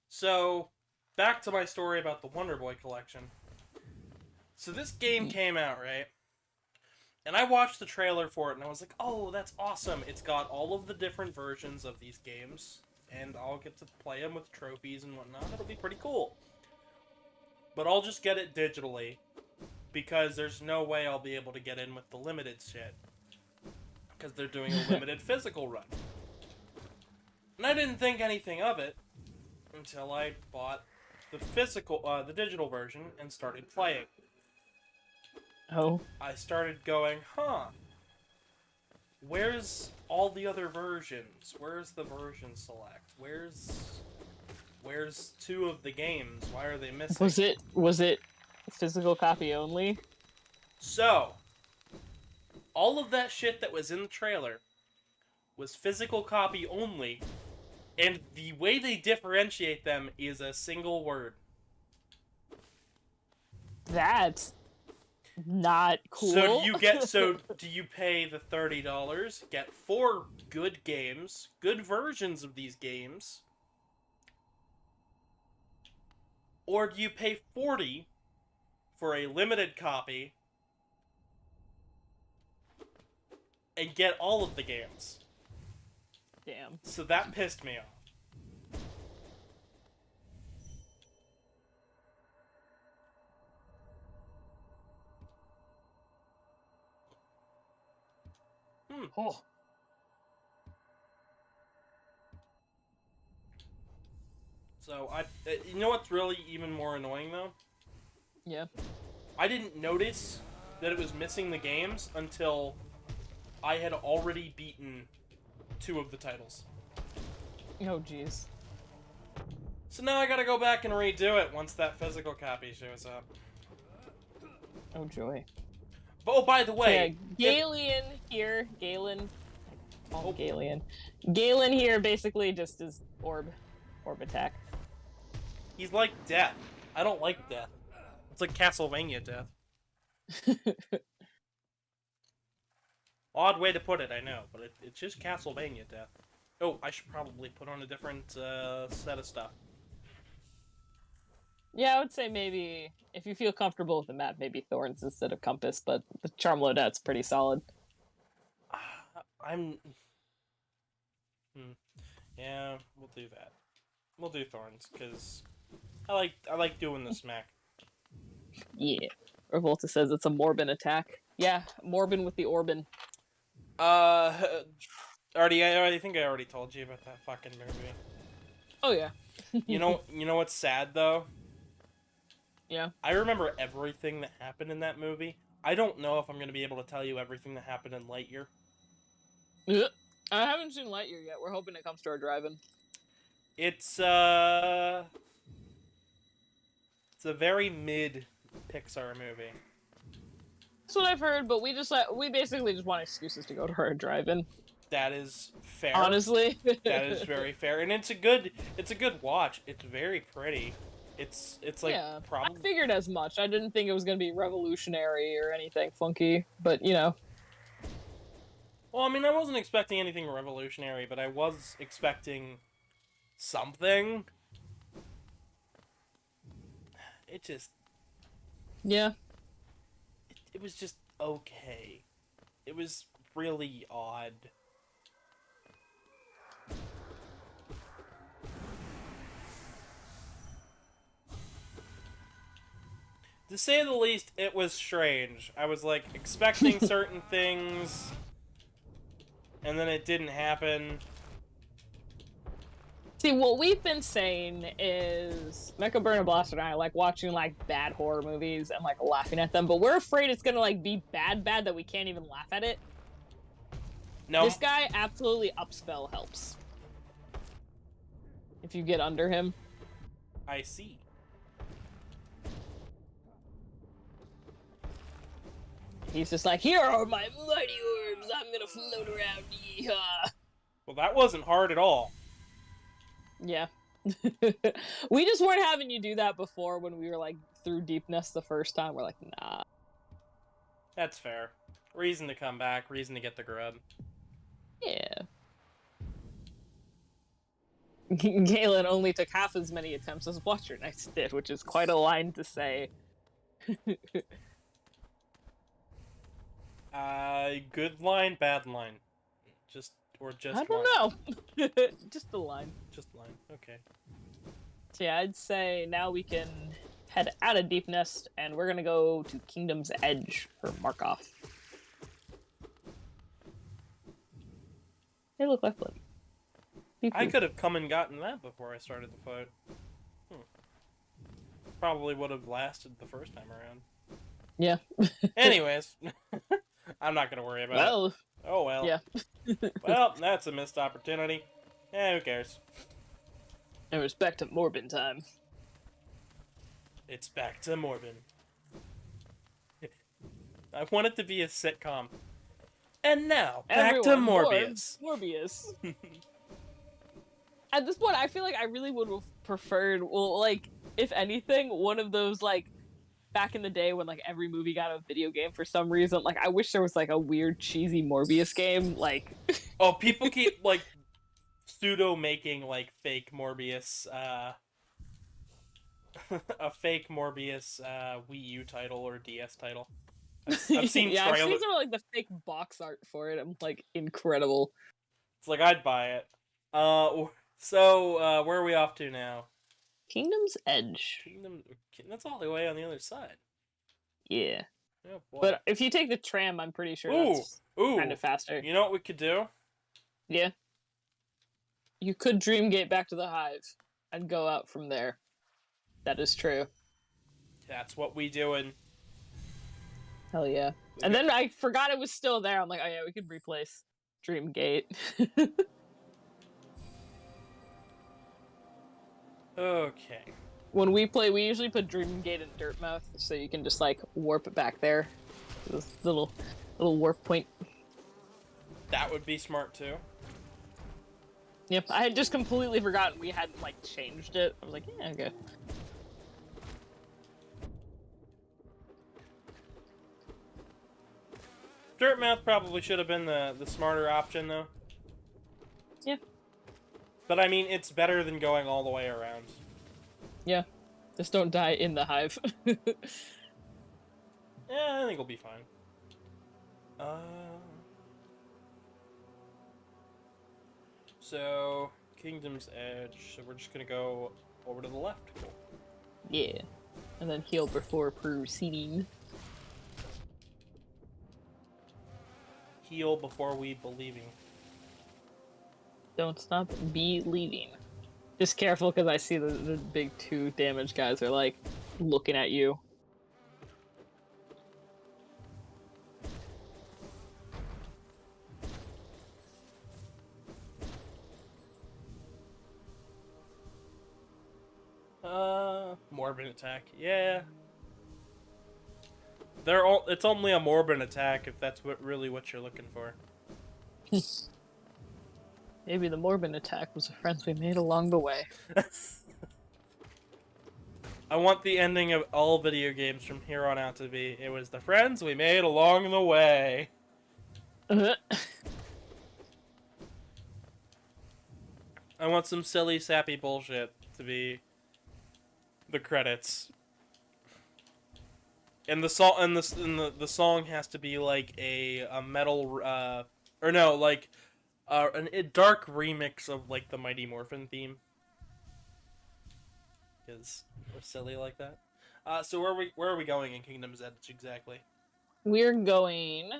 So, back to my story about the Wonder Boy collection. So this game came out, right? And I watched the trailer for it, and I was like, oh, that's awesome. It's got all of the different versions of these games, and I'll get to play them with trophies and whatnot. It'll be pretty cool. But I'll just get it digitally, because there's no way I'll be able to get in with the limited shit. Because they're doing a limited physical run. And I didn't think anything of it until I bought the digital version and started playing. Oh. I started going, huh, where's all the other versions? Where's the version select? Where's 2 of the games? Why are they missing? Was it physical copy only? So, all of that shit that was in the trailer was physical copy only, and the way they differentiate them is a single word. That's not cool. So do you pay the $30, get 4 good games, good versions of these games, or do you pay $40 for a limited copy and get all of the games? Damn. So that pissed me off. Oh. So you know what's really even more annoying though? Yeah. I didn't notice that it was missing the games until I had already beaten 2 of the titles. Oh, jeez. So now I gotta go back and redo it once that physical copy shows up. Oh, joy. But, oh, by the way... Yeah, Galen here, Galen... Oh, Galen. Galen here basically just is orb attack. He's like death. I don't like death. It's like Castlevania death. Odd way to put it, I know, but it's just Castlevania death. Oh, I should probably put on a different set of stuff. Yeah, I would say maybe, if you feel comfortable with the map, maybe Thorns instead of Compass, but the Charm Loadout's pretty solid. Yeah, we'll do that. We'll do Thorns, because I like doing the smack. Yeah. Revolta says it's a Morbin attack. Yeah, Morbin with the Orbin. I think I already told you about that fucking movie. Oh, yeah. You know what's sad, though? Yeah. I remember everything that happened in that movie. I don't know if I'm going to be able to tell you everything that happened in Lightyear. I haven't seen Lightyear yet. We're hoping it comes to our drive-in. It's a very mid Pixar movie. That's what I've heard, but we basically just want excuses to go to our drive-in. That is fair. Honestly. That is very fair. And it's a good watch. It's very pretty. It's like Yeah, I probably. figured as much. I didn't think it was gonna be revolutionary or anything funky, but you know. Well, I mean, I wasn't expecting anything revolutionary, but I was expecting something. It just, Yeah. it was just okay. It was really odd. To say the least, it was strange. I was like expecting certain things, and then it didn't happen. See, what we've been saying is Mecha Burner Blaster and I like watching like bad horror movies and like laughing at them, but we're afraid it's gonna like be bad that we can't even laugh at it. No, This guy absolutely upspell helps. If you get under him. I see. He's just like, here are my mighty orbs, I'm gonna float around, yeehaw. Well, that wasn't hard at all. Yeah. We just weren't having you do that before when we were like through Deepness the first time. We're like, nah. That's fair. Reason to come back, reason to get the grub. Yeah. Galen only took half as many attempts as Watch Your Knights did, which is quite a line to say. Good line, bad line. Just I don't know. Just the line. Just line. Okay. So yeah, I'd say now we can head out of Deep Nest, and we're gonna go to Kingdom's Edge for Markov. Hey, look, left flip. I could have come and gotten that before I started the fight. Probably would have lasted the first time around. Yeah. Anyways, I'm not gonna worry about it. Oh well. Yeah. Well, that's a missed opportunity. Who cares? And it's back to Morbin time. It's back to Morbin. I want it to be a sitcom. And now, back to Morbius. Morbius. At this point, I feel like I really would have preferred, well, like, if anything, one of those, like, back in the day when, like, every movie got a video game for some reason, like, I wish there was, like, a weird, cheesy Morbius game, like... Oh, people keep, like, pseudo-making, like, fake Morbius, a fake Morbius, Wii U title or DS title. I've seen yeah, trailers. I've seen some of, like, the fake box art for it. I'm like, incredible. It's like, I'd buy it. So, where are we off to now? Kingdom's Edge. That's all the way on the other side. Yeah. Oh, boy. But if you take the tram, I'm pretty sure that's kind of faster. You know what we could do? Yeah. You could Dreamgate back to the Hive and go out from there. That is true. That's what we doing. Hell yeah. And then I forgot it was still there. I'm like, oh yeah, we could replace Dreamgate. Okay. When we play, we usually put Dreamgate in Dirtmouth, so you can just, like, warp it back there. This little warp point. That would be smart, too. Yep, I had just completely forgotten we hadn't, like, changed it. I was like, yeah, okay. Dirtmouth probably should have been the smarter option, though. Yeah. But, I mean, it's better than going all the way around. Yeah. Just don't die in the Hive. Yeah, I think we'll be fine. So, Kingdom's Edge. So we're just gonna go over to the left. Cool. Yeah. And then heal before proceeding. Heal before we believing. Don't stop believing. Just careful, because I see the big 2 damage guys are, like, looking at you. Morbid attack. Yeah. It's only a Morbid attack if that's really what you're looking for. Maybe the Morbin attack was the friends we made along the way. I want the ending of all video games from here on out to be, it was the friends we made along the way. I want some silly, sappy bullshit to be the credits. And the song, and the song has to be like a metal, or no, like a dark remix of like the Mighty Morphin theme. Because we're silly like that. So where are we going in Kingdom's Edge exactly? We're going.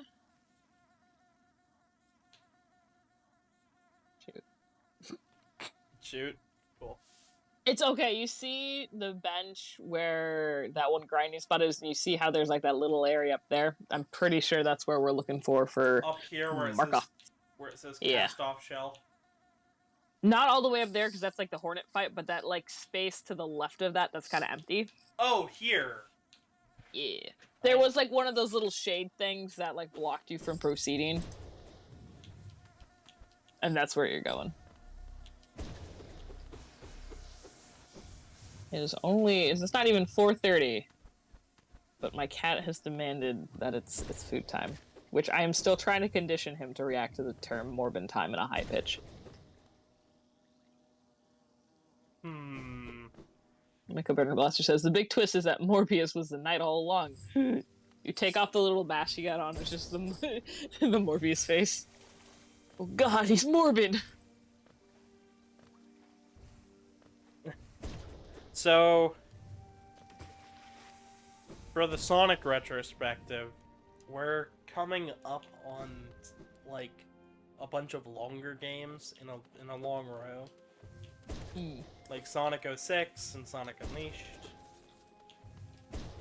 Shoot. Cool. It's okay. You see the bench where that one grinding spot is, and you see how there's like that little area up there. I'm pretty sure that's where we're looking for Up here where it says cast off shell. Not all the way up there because that's like the Hornet fight, but that like space to the left of that's kind of empty. Oh, here. Yeah. There was like one of those little shade things that like blocked you from proceeding. And that's where you're going. It's not even 4:30. But my cat has demanded that it's food time. Which I am still trying to condition him to react to the term Morbin time in a high pitch. Michael Burner Blaster says, the big twist is that Morbius was the knight all along. You take off the little mask you got on, it's just the Morbius face. Oh god, he's morbid! So, for the Sonic retrospective, we're coming up on, like, a bunch of longer games in a long row. Like Sonic 06 and Sonic Unleashed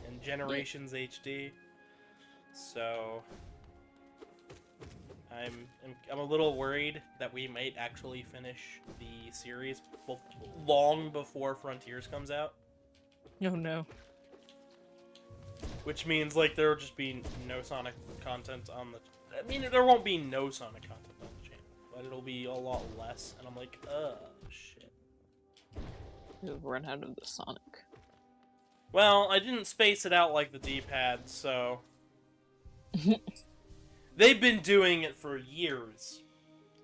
and Generations HD. So I'm a little worried that we might actually finish the series long before Frontiers comes out. Oh no. Which means like there will just be no Sonic content on the. I mean, there won't be no Sonic content on the channel, but it'll be a lot less. And I'm like, shit. We've run out of the Sonic. Well, I didn't space it out like the D-pad, so... They've been doing it for years,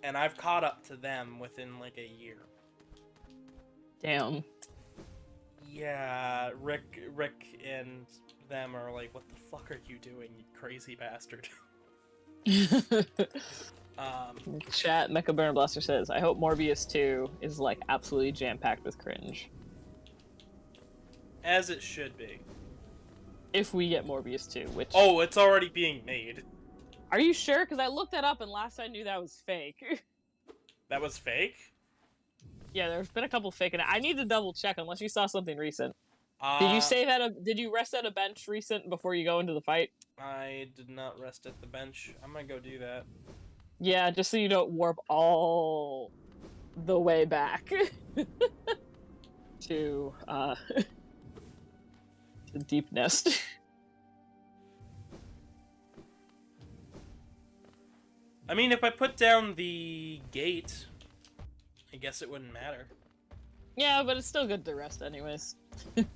and I've caught up to them within, like, a year. Damn. Yeah, Rick and them are like, what the fuck are you doing, you crazy bastard? Chat, Mecha Burner Blaster says, I hope Morbius 2 is like absolutely jam-packed with cringe. As it should be. If we get Morbius 2, which... Oh, it's already being made. Are you sure? Because I looked that up and last I knew that was fake. That was fake? Yeah, there's been a couple fake, and I need to double check unless you saw something recent. Did you rest at a bench recent before you go into the fight? I did not rest at the bench. I'm gonna go do that. Yeah, just so you don't warp all the way back to the deep nest. I mean, if I put down the gate, I guess it wouldn't matter. Yeah, but it's still good to rest anyways. Would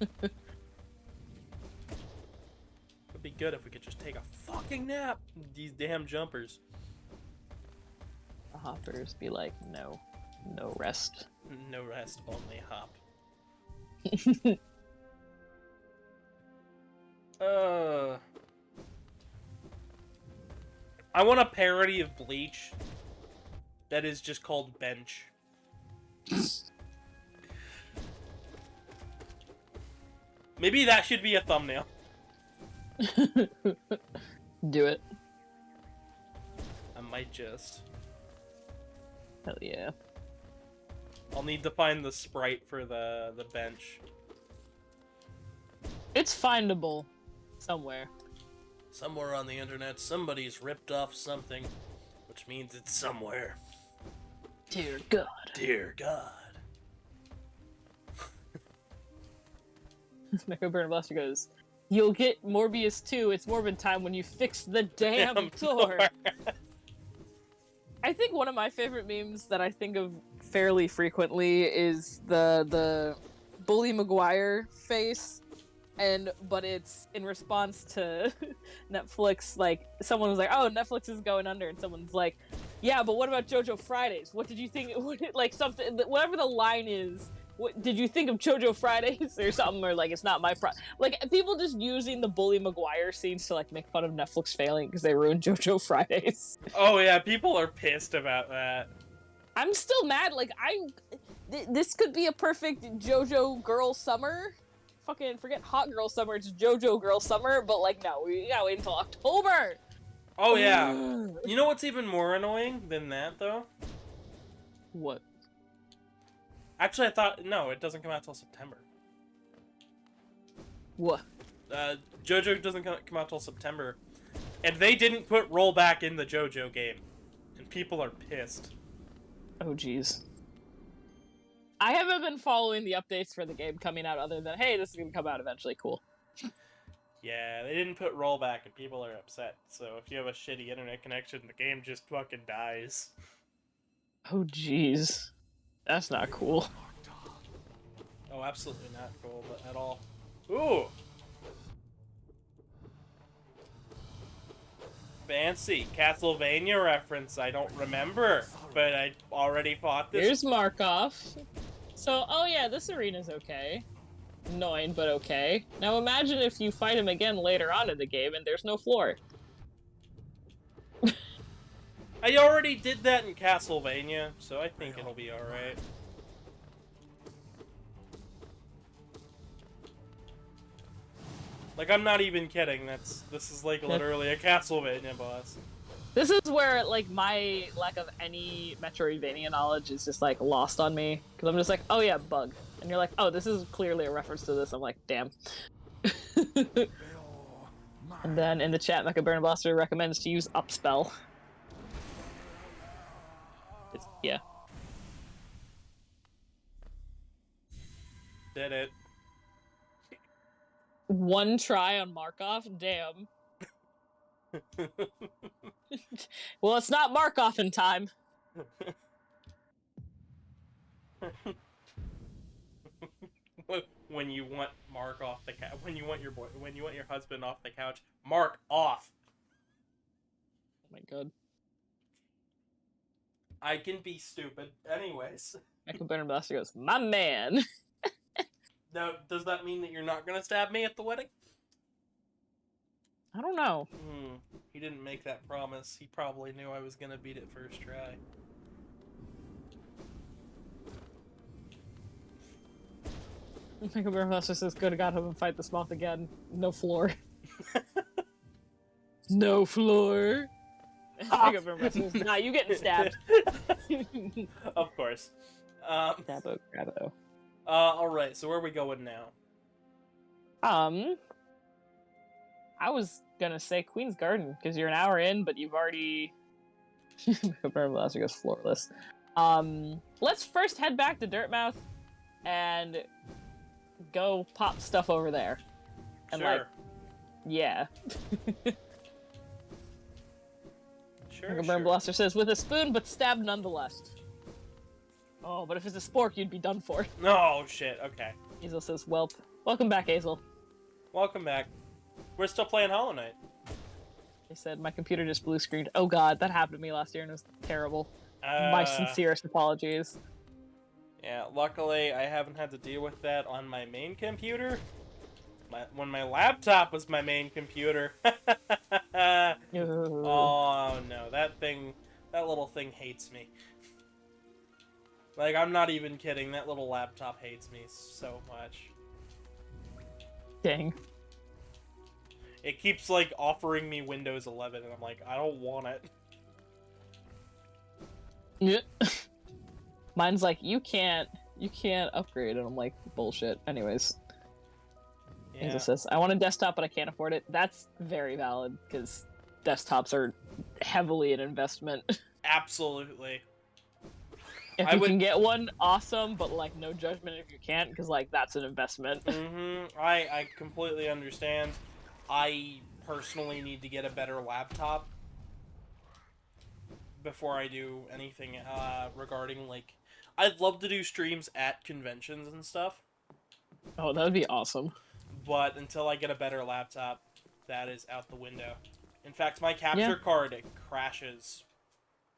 be good if we could just take a fucking nap. These damn jumpers. The hoppers be like, no rest. No rest, only hop. I want a parody of Bleach that is just called Bench. Maybe that should be a thumbnail. Do it. I might just. Hell yeah. I'll need to find the sprite for the bench. It's findable somewhere. Somewhere on the internet, somebody's ripped off something, which means it's somewhere. Dear God. Dear God. Mecha Burner Blaster goes, you'll get Morbius 2, it's Morbin time when you fix the damn door. I think one of my favorite memes that I think of fairly frequently is the Bully Maguire face, but it's in response to Netflix. Like someone was like, "Oh, Netflix is going under," and someone's like, "Yeah, but what about JoJo Fridays? What did you think? Like something, whatever the line is." What did you think of JoJo Fridays or something? Or like, it's not my like people just using the Bully Maguire scenes to like make fun of Netflix failing because they ruined JoJo Fridays. Oh yeah, people are pissed about that. I'm still mad. Like this could be a perfect JoJo girl summer. Fucking forget hot girl summer. It's JoJo girl summer. But like, no, we gotta wait until October. Oh yeah. You know what's even more annoying than that though? What? Actually, I thought no, it doesn't come out till September. What? JoJo doesn't come out till September, and they didn't put rollback in the JoJo game, and people are pissed. Oh jeez. I haven't been following the updates for the game coming out other than, hey, this is gonna come out eventually. Cool. Yeah, they didn't put rollback, and people are upset. So if you have a shitty internet connection, the game just fucking dies. Oh jeez. That's not cool. Oh, absolutely not cool, but at all. Ooh! Fancy. Castlevania reference. I don't remember, but I already fought this. Here's Markov. So, oh yeah, this arena's okay. Annoying, but okay. Now imagine if you fight him again later on in the game and there's no floor. I already did that in Castlevania, so I think it'll be alright. Like, I'm not even kidding. This is like literally a Castlevania boss. This is where, like, my lack of any Metroidvania knowledge is just, like, lost on me. Because I'm just like, oh yeah, bug. And you're like, oh, this is clearly a reference to this. I'm like, damn. And then in the chat, Mecha Burn Blaster recommends to use Upspell. Yeah. Did it. One try on Markov? Damn. Well, it's not Markov in time. When you want Mark off the couch, when you want your husband off the couch, Mark off. Oh my god. I can be stupid. Anyways. Mecha Burn Blaster goes, my man. Now, does that mean that you're not gonna stab me at the wedding? I don't know. He didn't make that promise. He probably knew I was gonna beat it first try. Mecha Burn Blaster says, go to God, hope and fight this moth again. No floor. No floor. Mecha Burn Blaster says, nah, you getting stabbed. Of course. Stabbo, grabbo. Alright, so where are we going now? I was gonna say Queen's Garden, because you're an hour in, but you've already... Mecha Burn Blaster goes floorless. Let's first head back to Dirtmouth and go pop stuff over there. And sure. like, yeah. Sure, Mecha Burn Blaster says, with a spoon, but stabbed nonetheless. Oh, but if it's a spork, you'd be done for. Oh, shit, okay. Hazel says, welp. Welcome back, Hazel. Welcome back. We're still playing Hollow Knight. They said, my computer just blue screened. Oh god, that happened to me last year and it was terrible. My sincerest apologies. Yeah, luckily I haven't had to deal with that on my main computer. When my laptop was my main computer. Oh no, that little thing hates me. Like, I'm not even kidding, that little laptop hates me so much. Dang. It keeps, like, offering me Windows 11, and I'm like, I don't want it. Yeah. Mine's like, you can't upgrade, and I'm like, bullshit. Anyways. Yeah. Hazel says, I want a desktop, but I can't afford it. That's very valid, because desktops are heavily an investment. Absolutely. If you can get one, awesome, but, like, no judgment if you can't, because, like, that's an investment. I completely understand. I personally need to get a better laptop before I do anything regarding, like... I'd love to do streams at conventions and stuff, Oh, that would be awesome. But until I get a better laptop, that is out the window. In fact, my capture Yeah. card it crashes.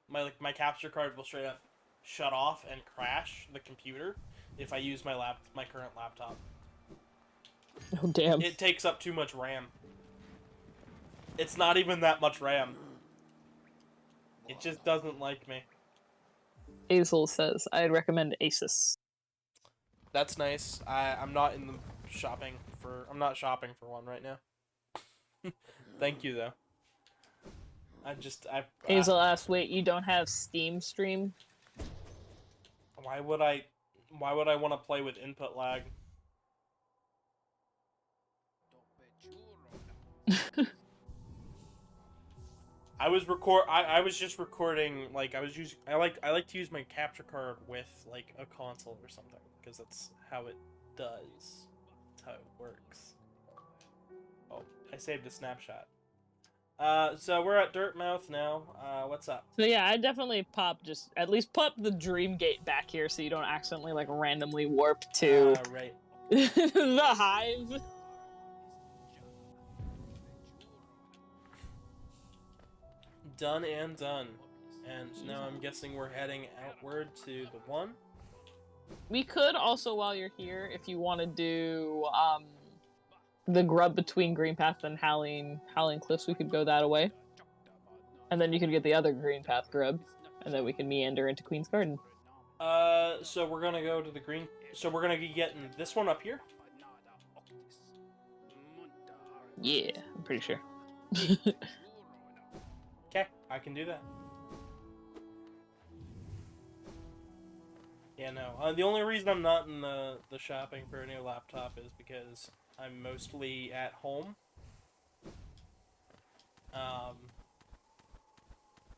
My capture card will straight up shut off and crash the computer if I use my current laptop. Oh, damn. It takes up too much RAM. It's not even that much RAM. It just doesn't like me. Hazel says, I'd recommend Asus. That's nice. I'm not in the I'm not shopping for one right now. Thank you though. Hazel asks, wait, you don't have Steam Stream? Why would I want to play with input lag? I was just recording like I like to use my capture card with like a console or something because that's how it does. That's how it works. Oh, I saved a snapshot. So we're at Dirtmouth now. What's up? So yeah, I definitely at least pop the Dream Gate back here so you don't accidentally like randomly warp to Right. the hive. Done and done. And now I'm guessing we're heading outward to the one. We could also, while you're here, if you want to do the grub between Green Path and Howling Cliffs, we could go that away. And then you could get the other Green Path grub, and then we can meander into Queen's Garden. So we're gonna go to the green. So we're gonna be getting this one up here. Yeah, I'm pretty sure. Okay, I can do that. Yeah, no. The only reason I'm not in the shopping for a new laptop is because I'm mostly at home.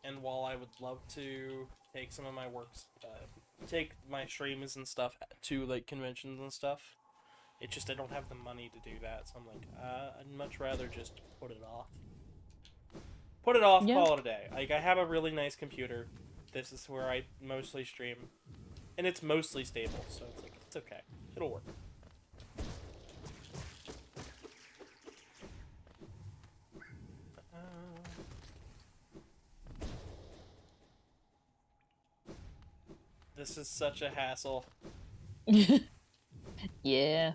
And while I would love to take some of my works, take my streams and stuff to like conventions and stuff, it's just I don't have the money to do that. So I'm like, I'd much rather just put it off. Put it off, Yeah. Call it a day. Like, I have a really nice computer. This is where I mostly stream. And it's mostly stable, so it's like, it's okay. It'll work. This is such a hassle. Yeah.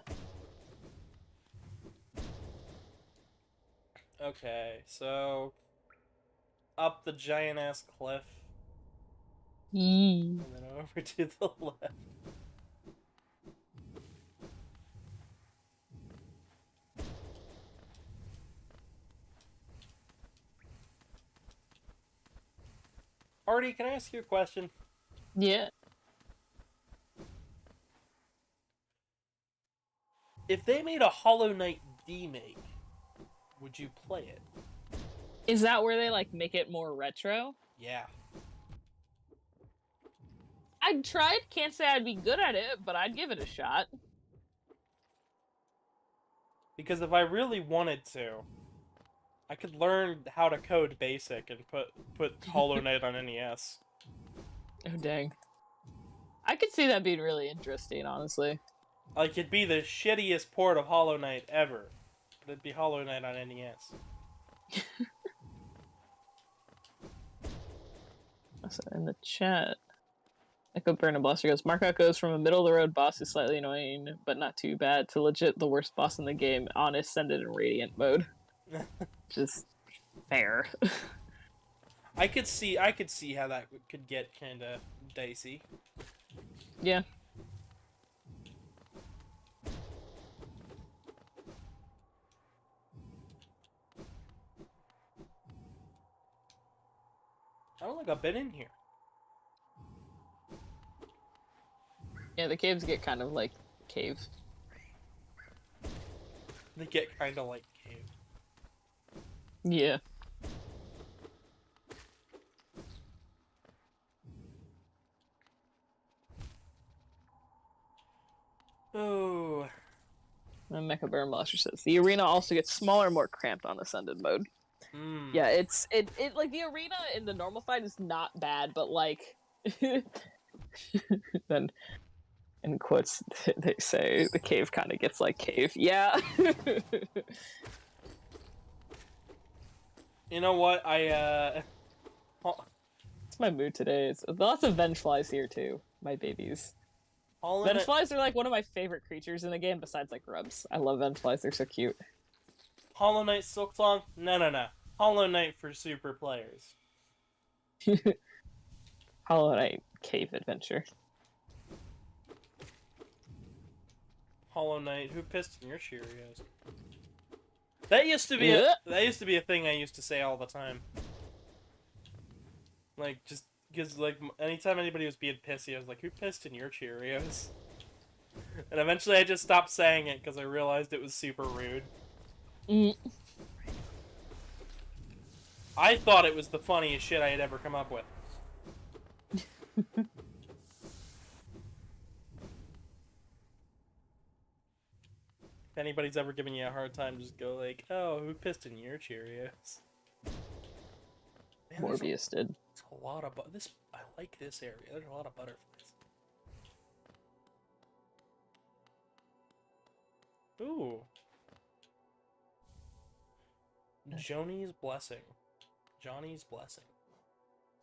Okay, so... up the giant-ass cliff. Yee. And then over to the left. Artie, can I ask you a question? Yeah. If they made a Hollow Knight remake, would you play it? Is that where they like make it more retro? Yeah. I'd try it. Can't say I'd be good at it, but I'd give it a shot. Because if I really wanted to, I could learn how to code BASIC and put Hollow Knight on NES. Oh, dang. I could see that being really interesting, honestly. Like, it'd be the shittiest port of Hollow Knight ever. But it'd be Hollow Knight on NES. So in the chat, Echo Burn and Blaster goes, Markout goes from a middle-of-the-road boss who's slightly annoying, but not too bad, to legit the worst boss in the game on Ascended and Radiant mode. Just fair. I could see how that could get kind of dicey. Yeah. I don't think I've been in here. Yeah, the caves get kind of like caves. They get kind of like cave. Yeah. Oh. And Mecha Baron Blaster says the arena also gets smaller, more cramped on Ascended mode. Mm. Yeah, it like the arena in the normal fight is not bad, but like then in quotes, they say the cave kind of gets like cave. Yeah. You know what? It's my mood today. It's lots of vengeflies here too. My babies. Hollow Knight, Vengeflies are like one of my favorite creatures in the game besides like grubs. I love vengeflies. They're so cute. Hollow Knight Silksong? No. Hollow Knight for super players. Hollow Knight cave adventure. Hollow Knight, who pissed in your Cheerios? That used to be a thing I used to say all the time. Like, just because, like, anytime anybody was being pissy, I was like, who pissed in your Cheerios? And eventually I just stopped saying it because I realized it was super rude. I thought it was the funniest shit I had ever come up with. If anybody's ever giving you a hard time, just go like, oh, who pissed in your Cheerios? Man, Morbius did. It's a lot of I like this area. There's a lot of butterflies. Ooh. Joni's Blessing. Johnny's Blessing.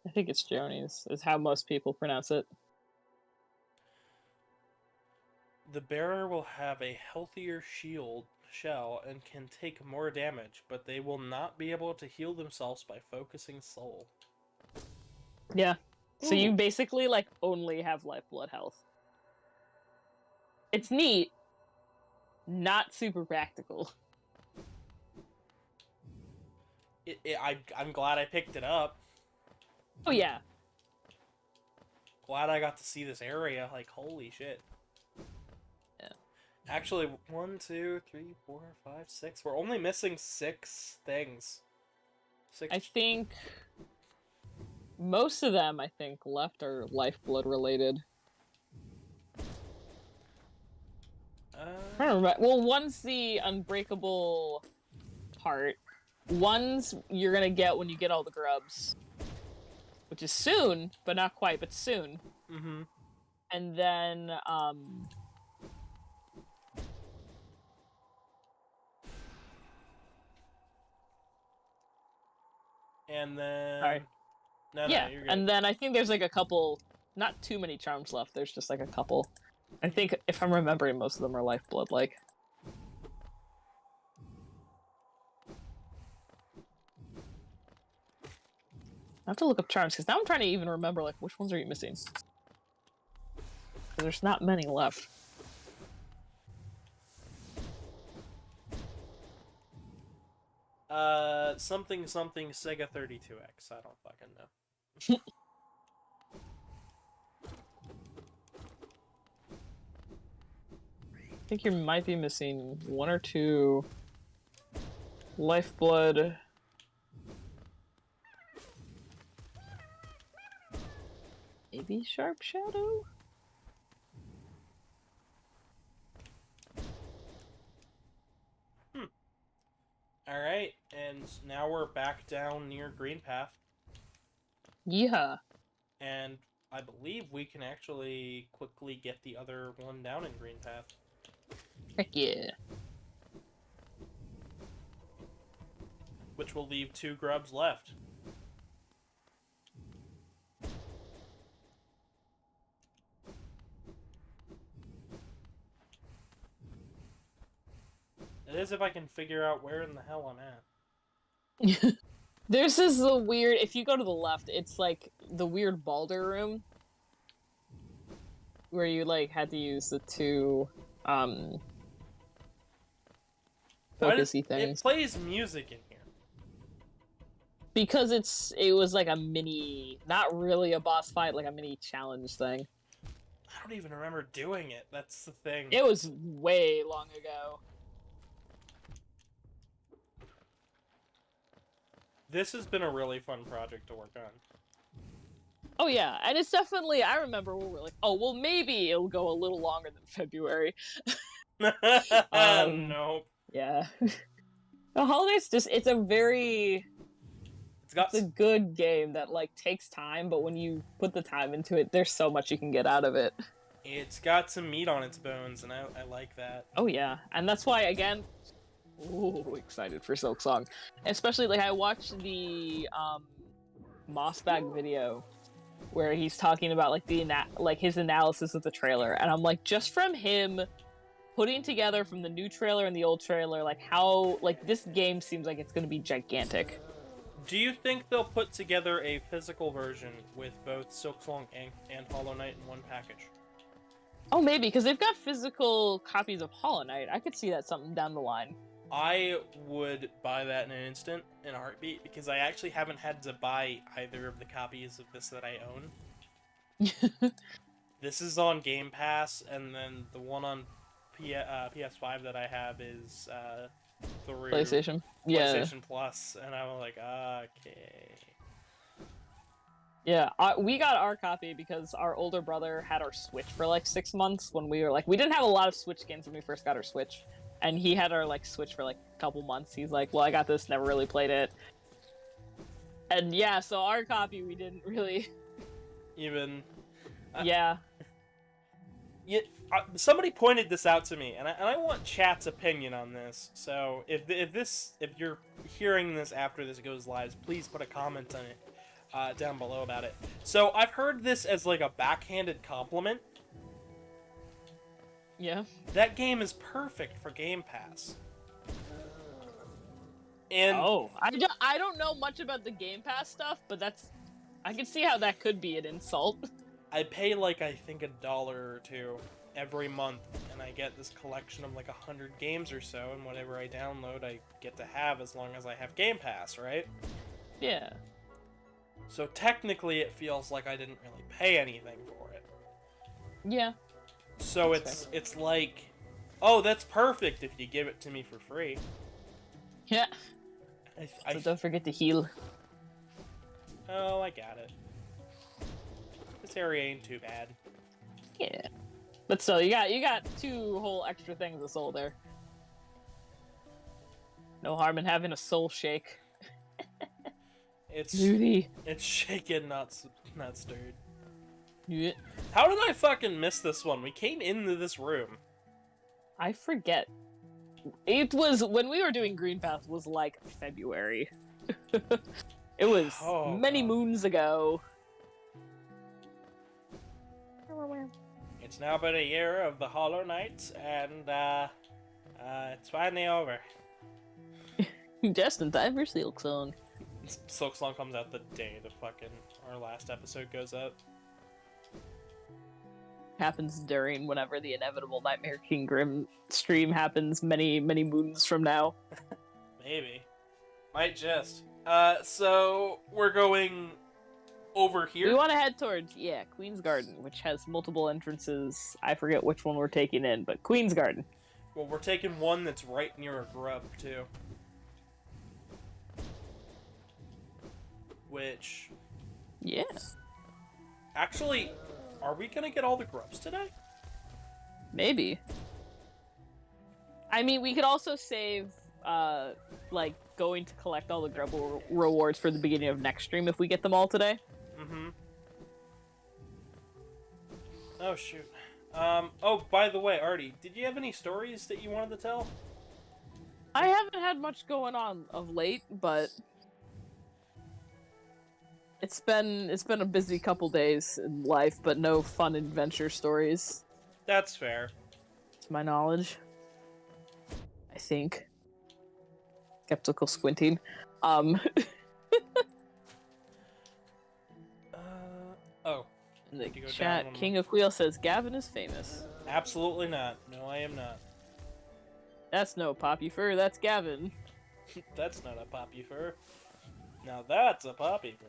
I think it's Joni's, is how most people pronounce it. The bearer will have a healthier shell and can take more damage, but they will not be able to heal themselves by focusing soul. Yeah. So Ooh. you basically like only have lifeblood health. It's neat. Not super practical. I'm glad I picked it up. Oh yeah. Glad I got to see this area. Like, holy shit. Yeah. Actually, 1, 2, 3, 4, 5, 6. We're only missing 6 things. 6. I think most of them, left are lifeblood related. I don't remember. Well, one's the unbreakable part. One's you're gonna get when you get all the grubs. Which is soon, but not quite, but soon. Mm-hmm. And then, And then... Sorry. No, yeah, you're good. and then I think there's like a couple, not too many charms left, there's just like a couple. I think, if I'm remembering, most of them are lifeblood-like. I have to look up charms, because now I'm trying to even remember, like, which ones are you missing? There's not many left. Something Sega 32X. I don't fucking know. I think you might be missing 1 or 2 lifeblood. Maybe Sharp Shadow? Alright, and now we're back down near Green Path. Yeah. And I believe we can actually quickly get the other one down in Green Path. Heck yeah. Which will leave 2 grubs left. It is if I can figure out where in the hell I'm at. This is the weird, if you go to the left, it's like the weird Baldur room. Where you like had to use the 2 focusy things. It plays music in here. Because it was like a mini, not really a boss fight, like a mini challenge thing. I don't even remember doing it. That's the thing. It was way long ago. This has been a really fun project to work on. Oh yeah, and it's definitely, I remember when we were like, oh, well maybe it'll go a little longer than February. Nope. Yeah. The Holidays it's a very... It's a good game that, like, takes time, but when you put the time into it, there's so much you can get out of it. It's got some meat on its bones, and I like that. Oh yeah, and that's why again, ooh, excited for Silk Song. Especially like I watched the Mossbag video where he's talking about like his analysis of the trailer, and I'm like, just from him putting together from the new trailer and the old trailer, like how like this game seems like it's going to be gigantic. Do you think they'll put together a physical version with both Silksong and Hollow Knight in one package? Oh, maybe because they've got physical copies of Hollow Knight. I could see that something down the line. I would buy that in an instant, in a heartbeat, because I actually haven't had to buy either of the copies of this that I own. This is on Game Pass, and then the one on PS5 that I have is through PlayStation. Yeah. PlayStation Plus, and I'm like, okay. Yeah, we got our copy because our older brother had our Switch for like 6 months when we were like, we didn't have a lot of Switch games when we first got our Switch, and he had our like Switch for like a couple months. He's like, well, I got this, never really played it, and yeah, so our copy we didn't really Even. Yeah. Somebody pointed this out to me, and I want chat's opinion on this. So if you're hearing this after this goes live, please put a comment on it down below about it. So I've heard this as like a backhanded compliment. Yeah. That game is perfect for Game Pass. And Oh, I don't know much about the Game Pass stuff, but I can see how that could be an insult. I pay like I think $1 or $2 every month, and I get this collection of like 100 games or so, and whatever I download I get to have as long as I have Game Pass, right? Yeah. So technically it feels like I didn't really pay anything for it. Yeah. So it's like, oh, that's perfect if you give it to me for free. Yeah. So don't forget to heal. Oh, I got it. This area ain't too bad. Yeah. But still, you got 2 whole extra things of soul there. No harm in having a soul shake. It's Nudie. It's shaken, not stirred. Yeah. How did I fucking miss this one? We came into this room. I forget. It was when we were doing Green Path was like February. It was many moons ago. It's now been a year of the Hollow Knights, and it's finally over. Just in time for Silk Song. Silk Song comes out the day our last episode goes up. Happens during whenever the inevitable Nightmare King Grim stream happens many moons from now. Maybe. Might just. So we're going over here. We want to head towards, Queen's Garden, which has multiple entrances. I forget which one we're taking in, but Queen's Garden. Well, we're taking one that's right near a grub, too. Which... Yeah. Actually, are we gonna get all the grubs today? Maybe. I mean, we could also save, like, going to collect all the grub rewards for the beginning of next stream if we get them all today. Mm-hmm. Oh, shoot. Oh, by the way, Artie, did you have any stories that you wanted to tell? I haven't had much going on of late, but... It's been a busy couple days in life, but no fun adventure stories. That's fair. To my knowledge. I think. Skeptical squinting. Oh. In the chat, King of Wheel says Gavin is famous. Absolutely not. No, I am not. That's no Poppy Fur, that's Gavin. That's not a Poppy Fur. Now that's a Poppy Fur.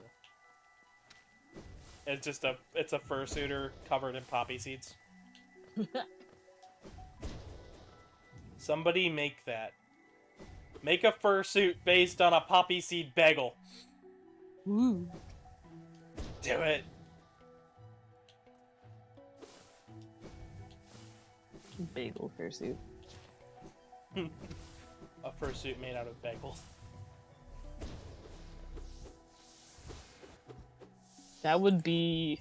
It's a fursuiter covered in poppy seeds. Somebody make that. Make a fursuit based on a poppy seed bagel. Woo. Do it. Bagel fursuit. A fursuit made out of bagels. That would be...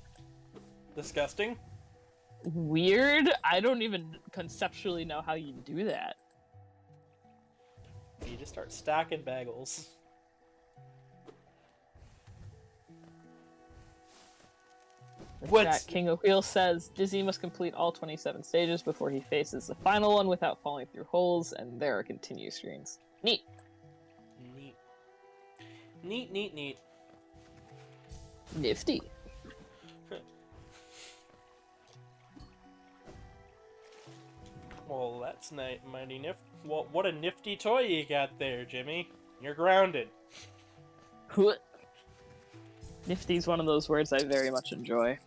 Disgusting? weird. I don't even conceptually know how you do that. You just start stacking bagels. Chat King of Wheels says Dizzy must complete all 27 stages before he faces the final one without falling through holes, and there are continue screens. Neat. Neat. Neat, neat, neat. Nifty. Well, that's mighty nifty. Well, what a nifty toy you got there, Jimmy. You're grounded. Nifty's one of those words I very much enjoy.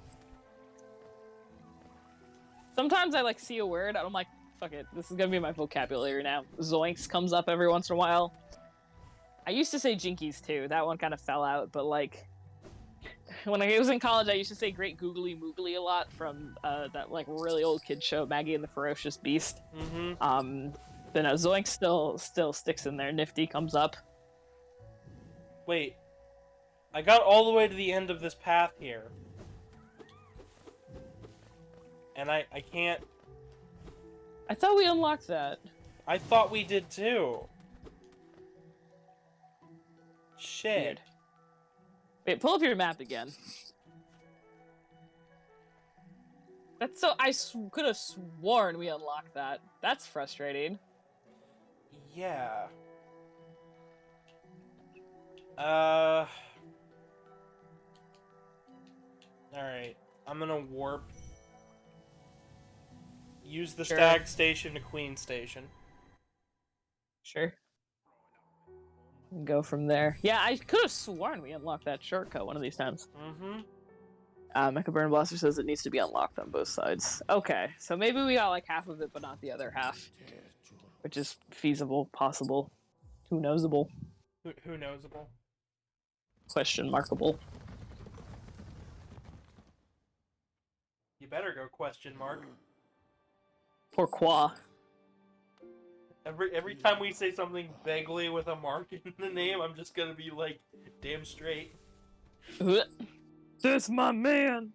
Sometimes I like see a word and I'm like, fuck it, this is gonna be my vocabulary now. Zoinks comes up every once in a while. I used to say jinkies too. That one kind of fell out, but like when I was in college, I used to say great googly moogly a lot from that like really old kid show, Maggie and the Ferocious Beast. Mm-hmm. But no, Zoinks still sticks in there. Nifty comes up. Wait, I got all the way to the end of this path here. And I can't... I thought we unlocked that. I thought we did too. Shit. Weird. Wait, pull up your map again. That's so... I could have sworn we unlocked that. That's frustrating. Yeah. Alright. I'm gonna warp. Use the Stag Station to Queen Station. Sure. And go from there. Yeah, I could have sworn we unlocked that shortcut one of these times. Mm-hmm. Mecha Burn Blaster says it needs to be unlocked on both sides. Okay, so maybe we got like half of it, but not the other half. Which is feasible, possible. Who knowsable? Who knowsable? Question markable. You better go question mark. Pourquoi? Every time we say something vaguely with a mark in the name, I'm just gonna be like, damn straight. That's my man!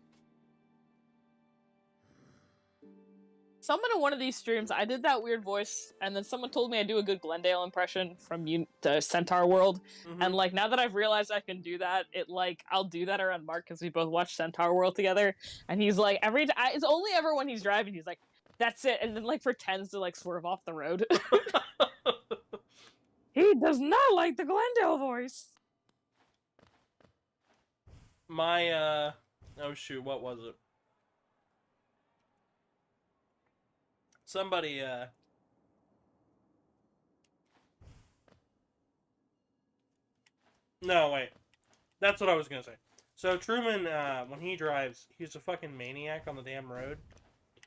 Someone in one of these streams, I did that weird voice, and then someone told me I do a good Glendale impression from the Centaur World, and like now that I've realized I can do that, I'll do that around Mark because we both watch Centaur World together, and he's like it's only ever when he's driving, he's like, that's it, and then like pretends to like swerve off the road. He does not like the Glendale voice. My oh shoot, what was it? Somebody No, wait. That's what I was gonna say. So Truman, when he drives, he's a fucking maniac on the damn road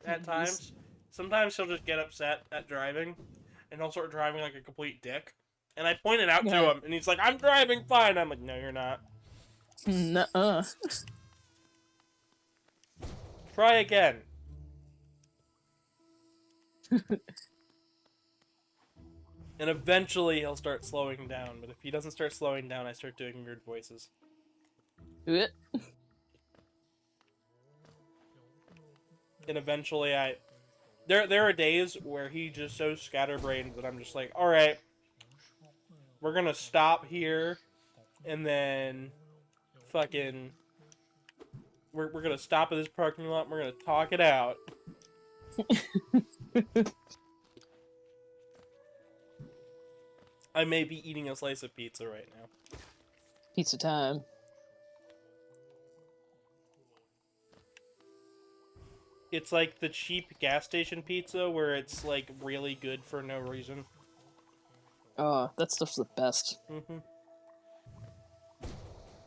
at times. Sometimes he'll just get upset at driving, and he'll start driving like a complete dick. And I point it out to him, and he's like, I'm driving fine! I'm like, no, you're not. Nuh-uh. Try again. And eventually he'll start slowing down, but if he doesn't start slowing down, I start doing weird voices. And eventually there are days where he just so scatterbrained that I'm just like, alright, we're gonna stop here, and then fucking we're gonna stop at this parking lot and we're gonna talk it out. I may be eating a slice of pizza right now. Pizza time. It's like the cheap gas station pizza where it's like really good for no reason. Oh, that stuff's the best. Mm-hmm.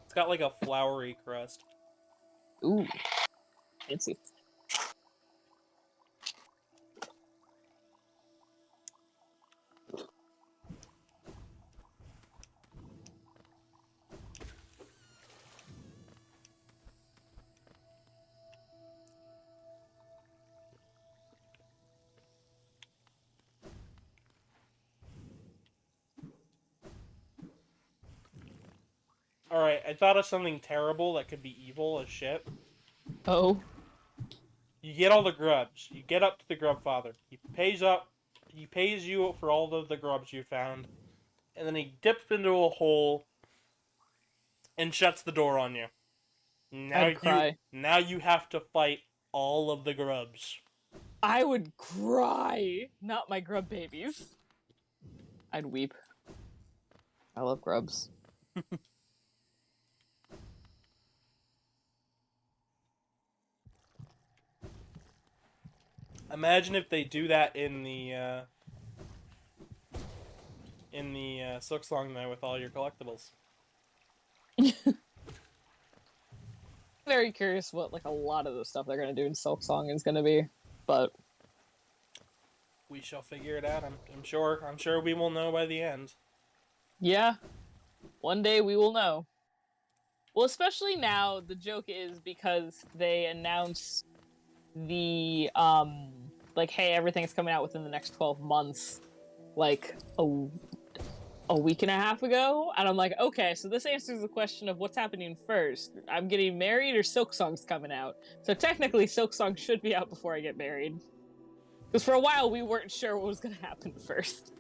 It's got like a floury crust. Ooh. Fancy. Alright, I thought of something terrible that could be evil as shit. Oh. You get all the grubs. You get up to the grub father. He pays up. He pays you for all of the grubs you found, and then he dips into a hole and shuts the door on you. I'd cry. Now you have to fight all of the grubs. I would cry. Not my grub babies. I'd weep. I love grubs. Imagine if they do that in the Silk Song though with all your collectibles. Very curious what like a lot of the stuff they're gonna do in Silk Song is gonna be, but We shall figure it out. I'm sure. I'm sure we will know by the end. yeah, one day we will know. Well, especially now, the joke is because they announced the like, hey, everything's coming out within the next 12 months, like a week and a half ago, and I'm like, okay, so this answers the question of what's happening first. I'm getting married or Silk Song's coming out. So technically, Silk Song should be out before I get married. Because for a while, we weren't sure what was going to happen first.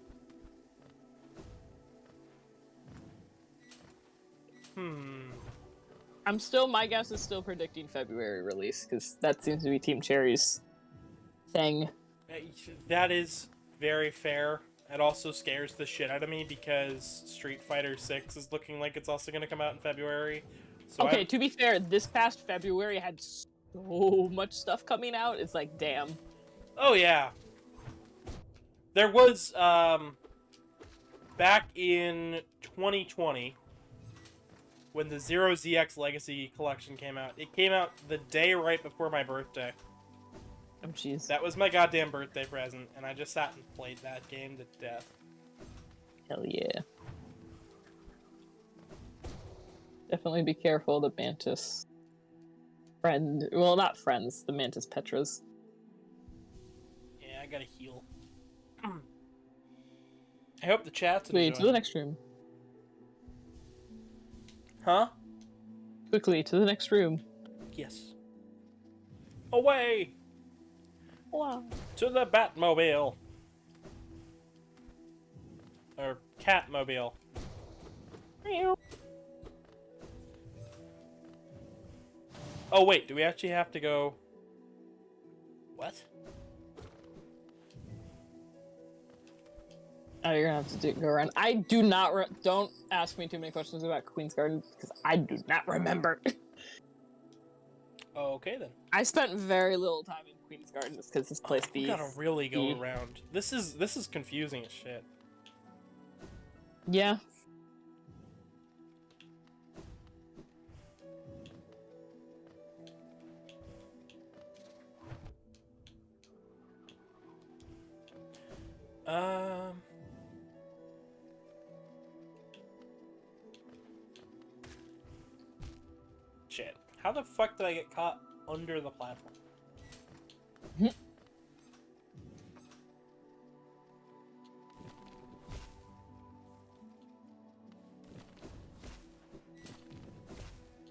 My guess is still predicting February release, because that seems to be Team Cherry's thing. That is very fair. It also scares the shit out of me because Street Fighter 6 is looking like it's also going to come out in February. So okay, to be fair, this past February had so much stuff coming out, it's like, damn. Oh, yeah. There was, back in 2020, when the Zero ZX Legacy Collection came out, it came out the day right before my birthday. Oh, jeez. That was my goddamn birthday present, and I just sat and played that game to death. Hell yeah. Definitely be careful of the Mantis friend. Well, not friends, the Mantis Petras. Yeah, I gotta heal. I hope the chat's Quickly, enjoying. to the next room. Huh? Quickly, to the next room. Yes. Away! Wow. To the Batmobile! Or Catmobile. Oh wait, do we actually have to go... What? Oh, you're gonna have to go around. I do not. Don't ask me too many questions about Queen's Garden because I do not remember. Okay then. I spent very little time in Queen's Garden just because this place We gotta really go around. This is confusing as shit. Yeah. Shit. How the fuck did I get caught under the platform?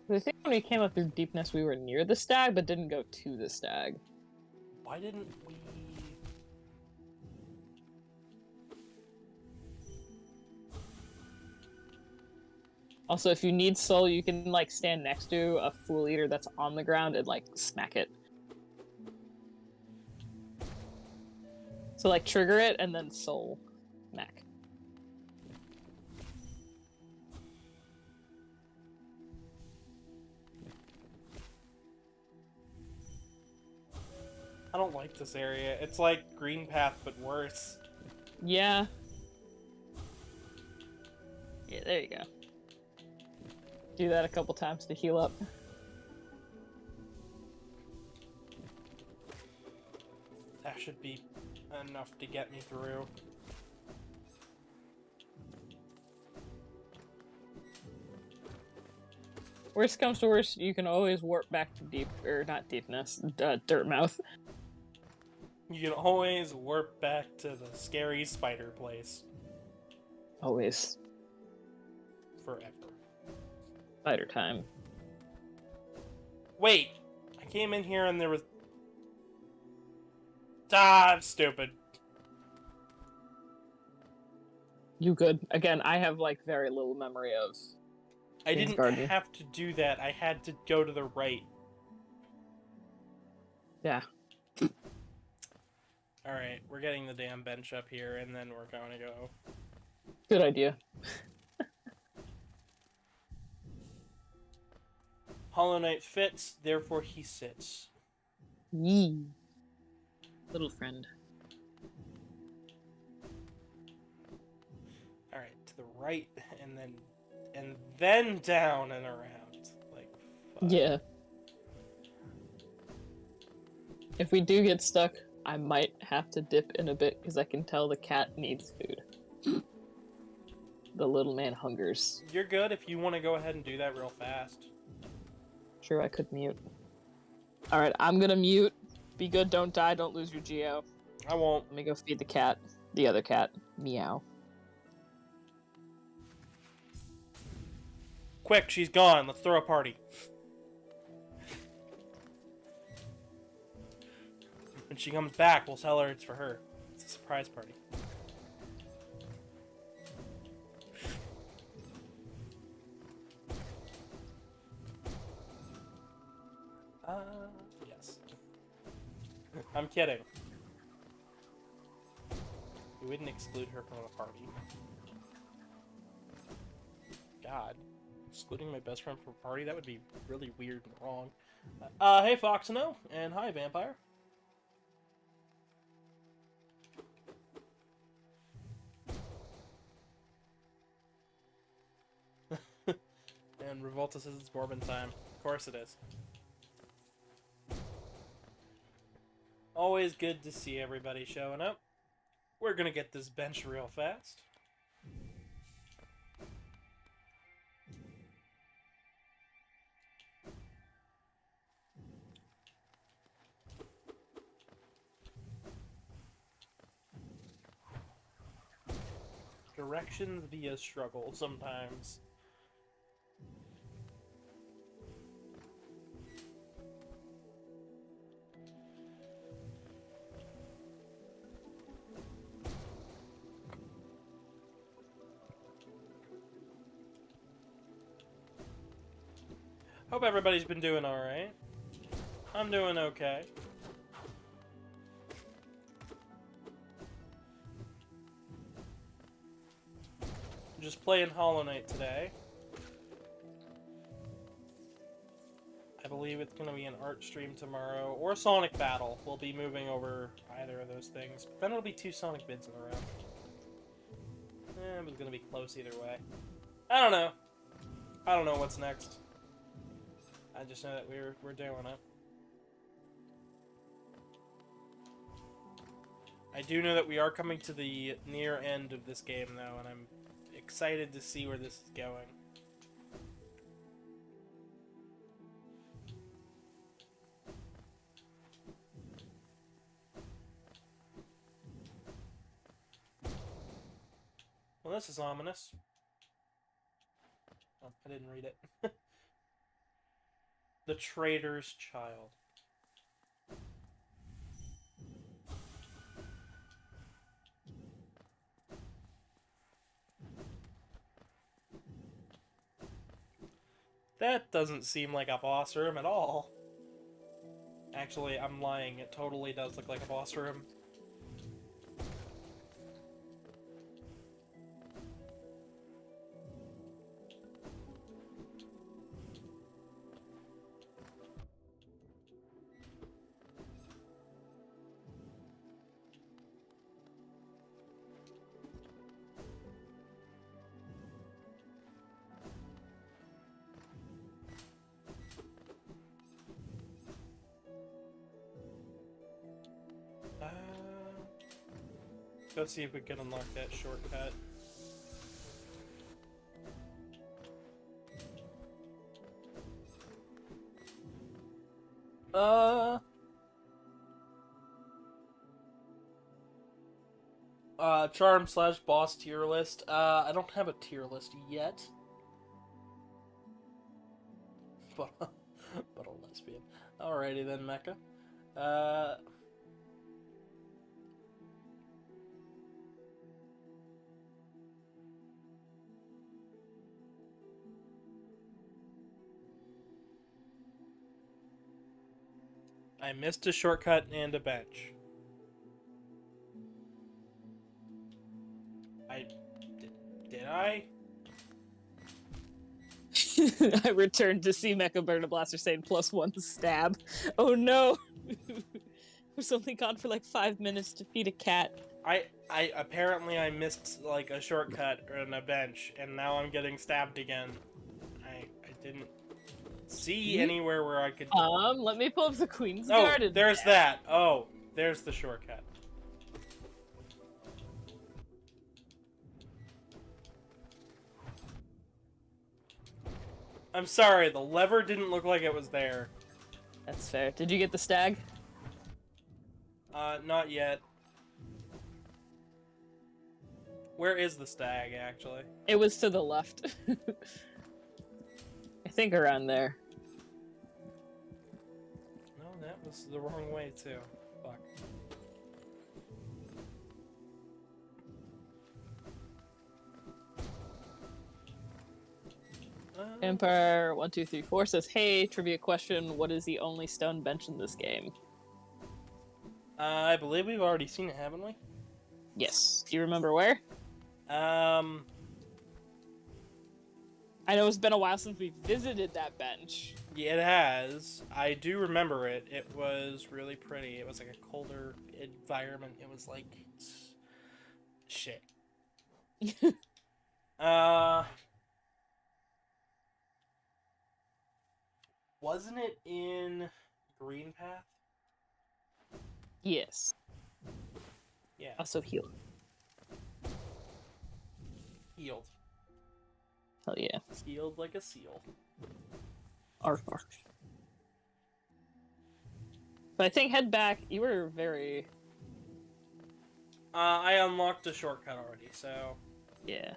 I think when we came up through Deepness, we were near the stag, but didn't go to the stag. Why didn't we... Also, if you need soul, you can, like, stand next to a Fool Eater that's on the ground and, like, smack it. So, like, trigger it and then soul smack. I don't like this area. It's like Green Path, but worse. Yeah. Yeah, there you go. Do that a couple times to heal up. That should be enough to get me through. Worst comes to worst, you can always warp back to not Deepness, Dirt Mouth. You can always warp back to the scary spider place. Always. Forever. Spider time. Wait! I came in here and there was... Ah, I'm stupid. You good. Again, I have, like, very little memory of I King's didn't Garden. have to do that. I had to go to the right. Yeah. Alright, we're getting the damn bench up here, and then we're going to go. Good idea. Hollow Knight fits, therefore he sits. Yee. Little friend. Alright, to the right, and then down and around. Like, fuck. Yeah. If we do get stuck, I might have to dip in a bit because I can tell the cat needs food. The little man hungers. You're good if you want to go ahead and do that real fast. Sure, I could mute. Alright, I'm gonna mute. Be good, don't die, don't lose your Geo. I won't. Let me go feed the cat. The other cat. Meow. Quick, she's gone. Let's throw a party. When she comes back, we'll tell her it's for her. It's a surprise party. Yes. I'm kidding. We wouldn't exclude her from the party. God. Excluding my best friend from a party? That would be really weird and wrong. Hey Foxino, and hi Vampire. And Revolta says it's Morbin time. Of course it is. Always good to see everybody showing up. We're gonna get this bench real fast. Directions via struggle sometimes. Hope everybody's been doing alright. I'm doing okay. I'm just playing Hollow Knight today. I believe it's going to be an art stream tomorrow, or Sonic Battle. We'll be moving over either of those things. But then it'll be 2 Sonic bids in a row. It was going to be close either way. I don't know. I don't know what's next. I just know that we're doing it. I do know that we are coming to the near end of this game, though, and I'm excited to see where this is going. Well, this is ominous. Oh, I didn't read it. The Traitor's Child. That doesn't seem like a boss room at all. Actually, I'm lying. It totally does look like a boss room. Let's see if we can unlock that shortcut. Charm / boss tier list. I don't have a tier list yet. But a lesbian. Alrighty then, Mecha. I missed a shortcut and a bench. Did I? I returned to see Mecha Burner Blaster saying +1 stab. Oh no! Was only gone for like 5 minutes to feed a cat. I apparently I missed like a shortcut and a bench, and now I'm getting stabbed again. I didn't see anywhere where I could. Let me pull up the Queen's Oh, Garden. there's that. Oh, there's the shortcut. I'm sorry, the lever didn't look like it was there. That's fair. Did you get the stag? Not yet. Where is the stag, actually? It was to the left. I think around there. No, that was the wrong way, too. Fuck. Empire 1234 says, "Hey, trivia question. What is the only stone bench in this game?" I believe we've already seen it, haven't we? Yes. Do you remember where? I know it's been a while since we visited that bench. Yeah, it has. I do remember it. It was really pretty. It was like a colder environment. It was like... shit. Wasn't it in Green Path? Yes. Yeah. Also heal. Healed. Hell yeah. Healed like a seal. Arf, arf. But I think head back, you were very... I unlocked a shortcut already, so... Yeah.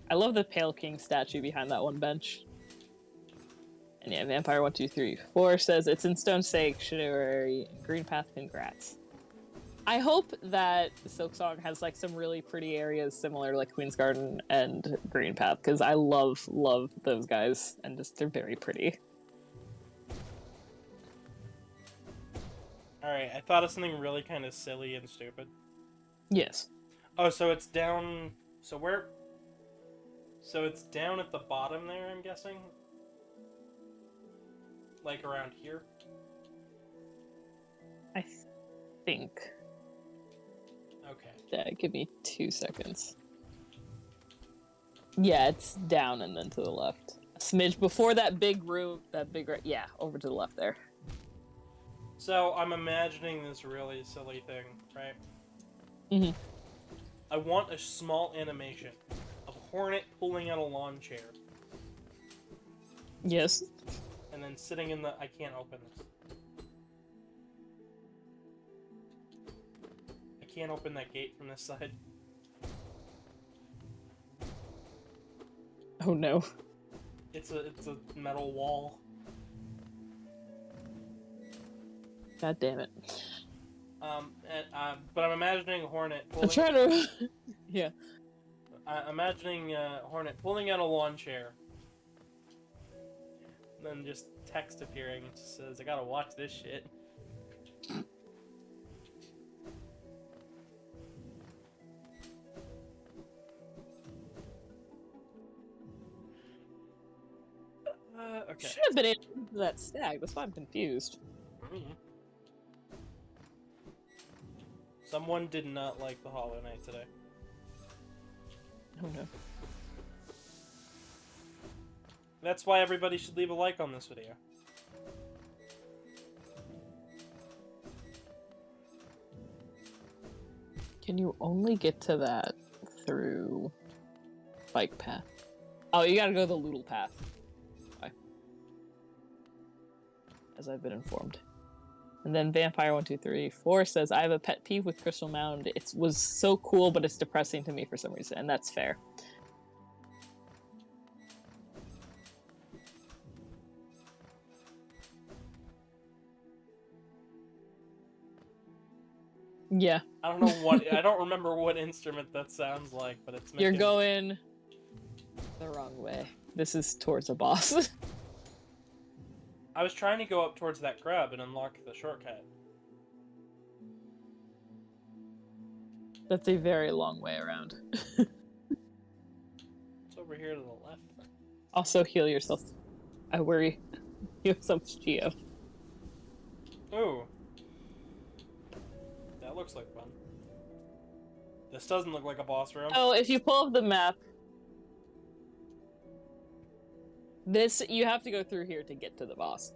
I love the Pale King statue behind that one bench. And yeah, Vampire 1234 says, "It's in Stone Sanctuary, Green Path, congrats." I hope that Silksong has like some really pretty areas similar to like Queen's Garden and Green Path, because I love those guys, and just they're very pretty. Alright, I thought of something really kind of silly and stupid. Yes. Oh, so it's down... So where... So it's down at the bottom there, I'm guessing? Like around here? I think. Okay. Yeah, give me 2 seconds. Yeah, it's down and then to the left. A smidge before that big room, yeah, over to the left there. So I'm imagining this really silly thing, right? Mm-hmm. I want a small animation of a hornet pulling out a lawn chair. Yes. And then sitting in the... I can't open this. I can't open that gate from this side. Oh no. It's a metal wall. God damn it. But I'm imagining a hornet pulling... I'm trying to... yeah. I'm imagining a hornet pulling out a lawn chair. And then just text appearing. It just says, "I gotta watch this shit." Okay. Should have been able to do that stag. That's why I'm confused. Mm-hmm. Someone did not like the Hollow Knight today. Oh no. That's why everybody should leave a like on this video. Can you only get to that through bike path? Oh, you gotta go the Loodle path. Okay. As I've been informed. And then Vampire 1234 says, "I have a pet peeve with Crystal Mound. It was so cool, but it's depressing to me for some reason," and that's fair. Yeah. I don't know what... I don't remember what instrument that sounds like, but it's making... You're going the wrong way. This is towards a boss. I was trying to go up towards that grub and unlock the shortcut. That's a very long way around. It's over here to the left. Also, heal yourself. I worry. You have so much geo. Ooh. That looks like fun. This doesn't look like a boss room. Oh, if you pull up the map, this you have to go through here to get to the boss.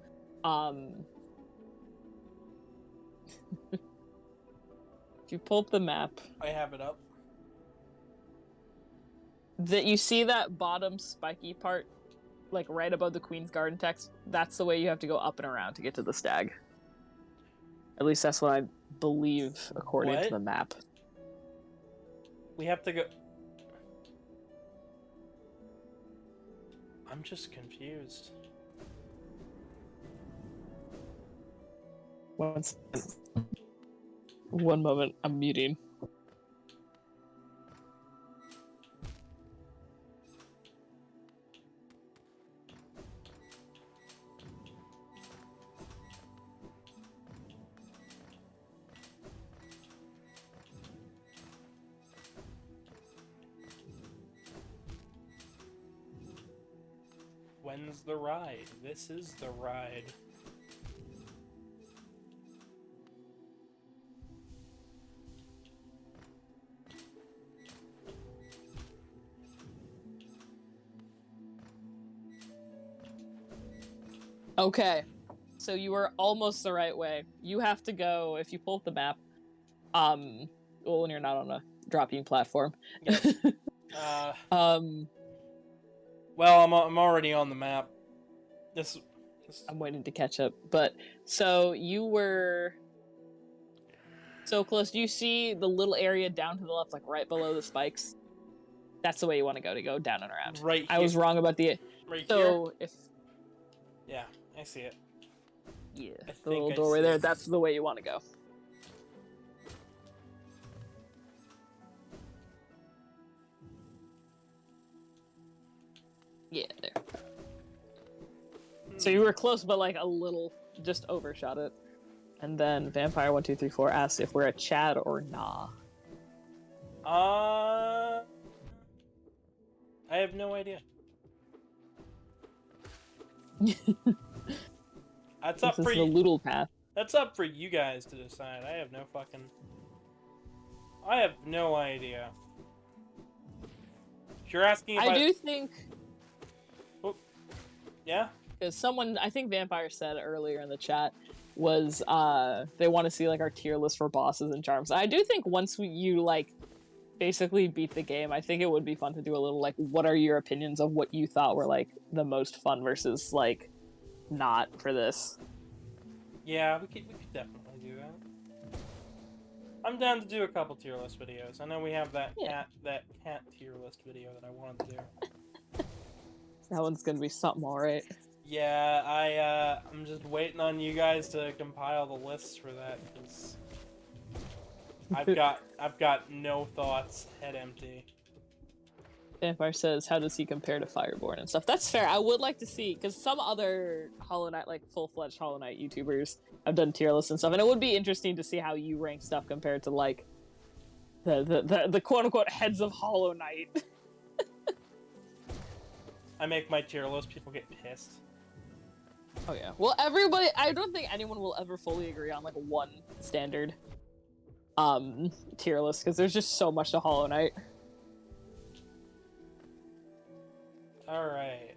If you pull up the map, I have it up. that you see that bottom spiky part, like right above the Queen's Garden text. That's the way you have to go up and around to get to the stag. At least that's what I believe according What? to the map. We have to go... I'm just confused. One moment, I'm muting. When's the ride? This is the ride. Okay, so you were almost the right way. You have to go, if you pull up the map, well, when you're not on a dropping platform. Yep. Well, I'm already on the map. This I'm waiting to catch up. But, so you were so close. Do you see the little area down to the left, like right below the spikes? That's the way you want to go down and around. right here. I was wrong about the... Right So, here? if... Yeah, I see it. Yeah, I the little think I doorway see there, it. that's the way you want to go. Yeah, there. So you were close, but like a little, just overshot it. And then Vampire1234 asks if we're a Chad or nah. I have no idea. That's up This for is the you. Loodle path. That's up for you guys to decide. I have no idea. If you're asking if I do think, Oh, yeah? because someone, I think Vampire said earlier in the chat, was they want to see like our tier list for bosses and charms. I do think once you like basically beat the game, I think it would be fun to do a little like, what are your opinions of what you thought were like the most fun versus like not for this. Yeah, we could definitely do that. I'm down to do a couple tier list videos. I know we have that cat tier list video that I wanted to do. That one's gonna be something, alright. Yeah, I'm just waiting on you guys to compile the lists for that, because I've got no thoughts, head empty. Vampire says, how does he compare to Fireborn and stuff? That's fair. I would like to see, because some other Hollow Knight, like full-fledged Hollow Knight YouTubers have done tier lists and stuff, and it would be interesting to see how you rank stuff compared to, like, the quote-unquote heads of Hollow Knight. I make my tier list, people get pissed. Oh yeah. Well, everybody, I don't think anyone will ever fully agree on, like, one standard tier list, because there's just so much to Hollow Knight. Alright.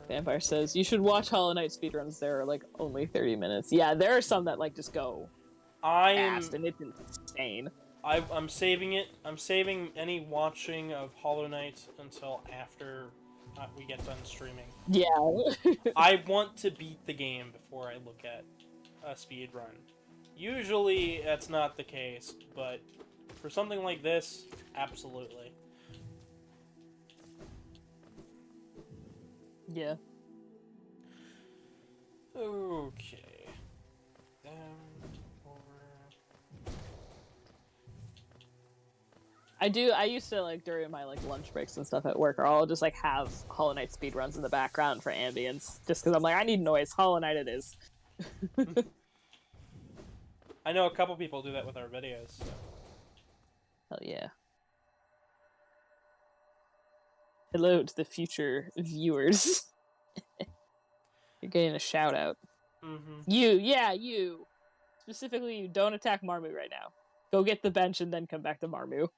Vampire says, you should watch Hollow Knight speedruns. They're, like, only 30 minutes. Yeah, there are some that, like, just go fast, and it's insane. I'm saving it. I'm saving any watching of Hollow Knight until after we get done streaming. Yeah. I want to beat the game before I look at a speed run. Usually that's not the case, but for something like this, absolutely. Yeah. Okay. I used to, like, during my, like, lunch breaks and stuff at work, or I'll just, like, have Hollow Knight speedruns in the background for ambience, just because I'm like, I need noise. Hollow Knight it is. I know a couple people do that with our videos. So. Hell yeah. Hello to the future viewers. You're getting a shout out. Mm-hmm. You. Specifically, you don't attack Marmu right now. Go get the bench and then come back to Marmu.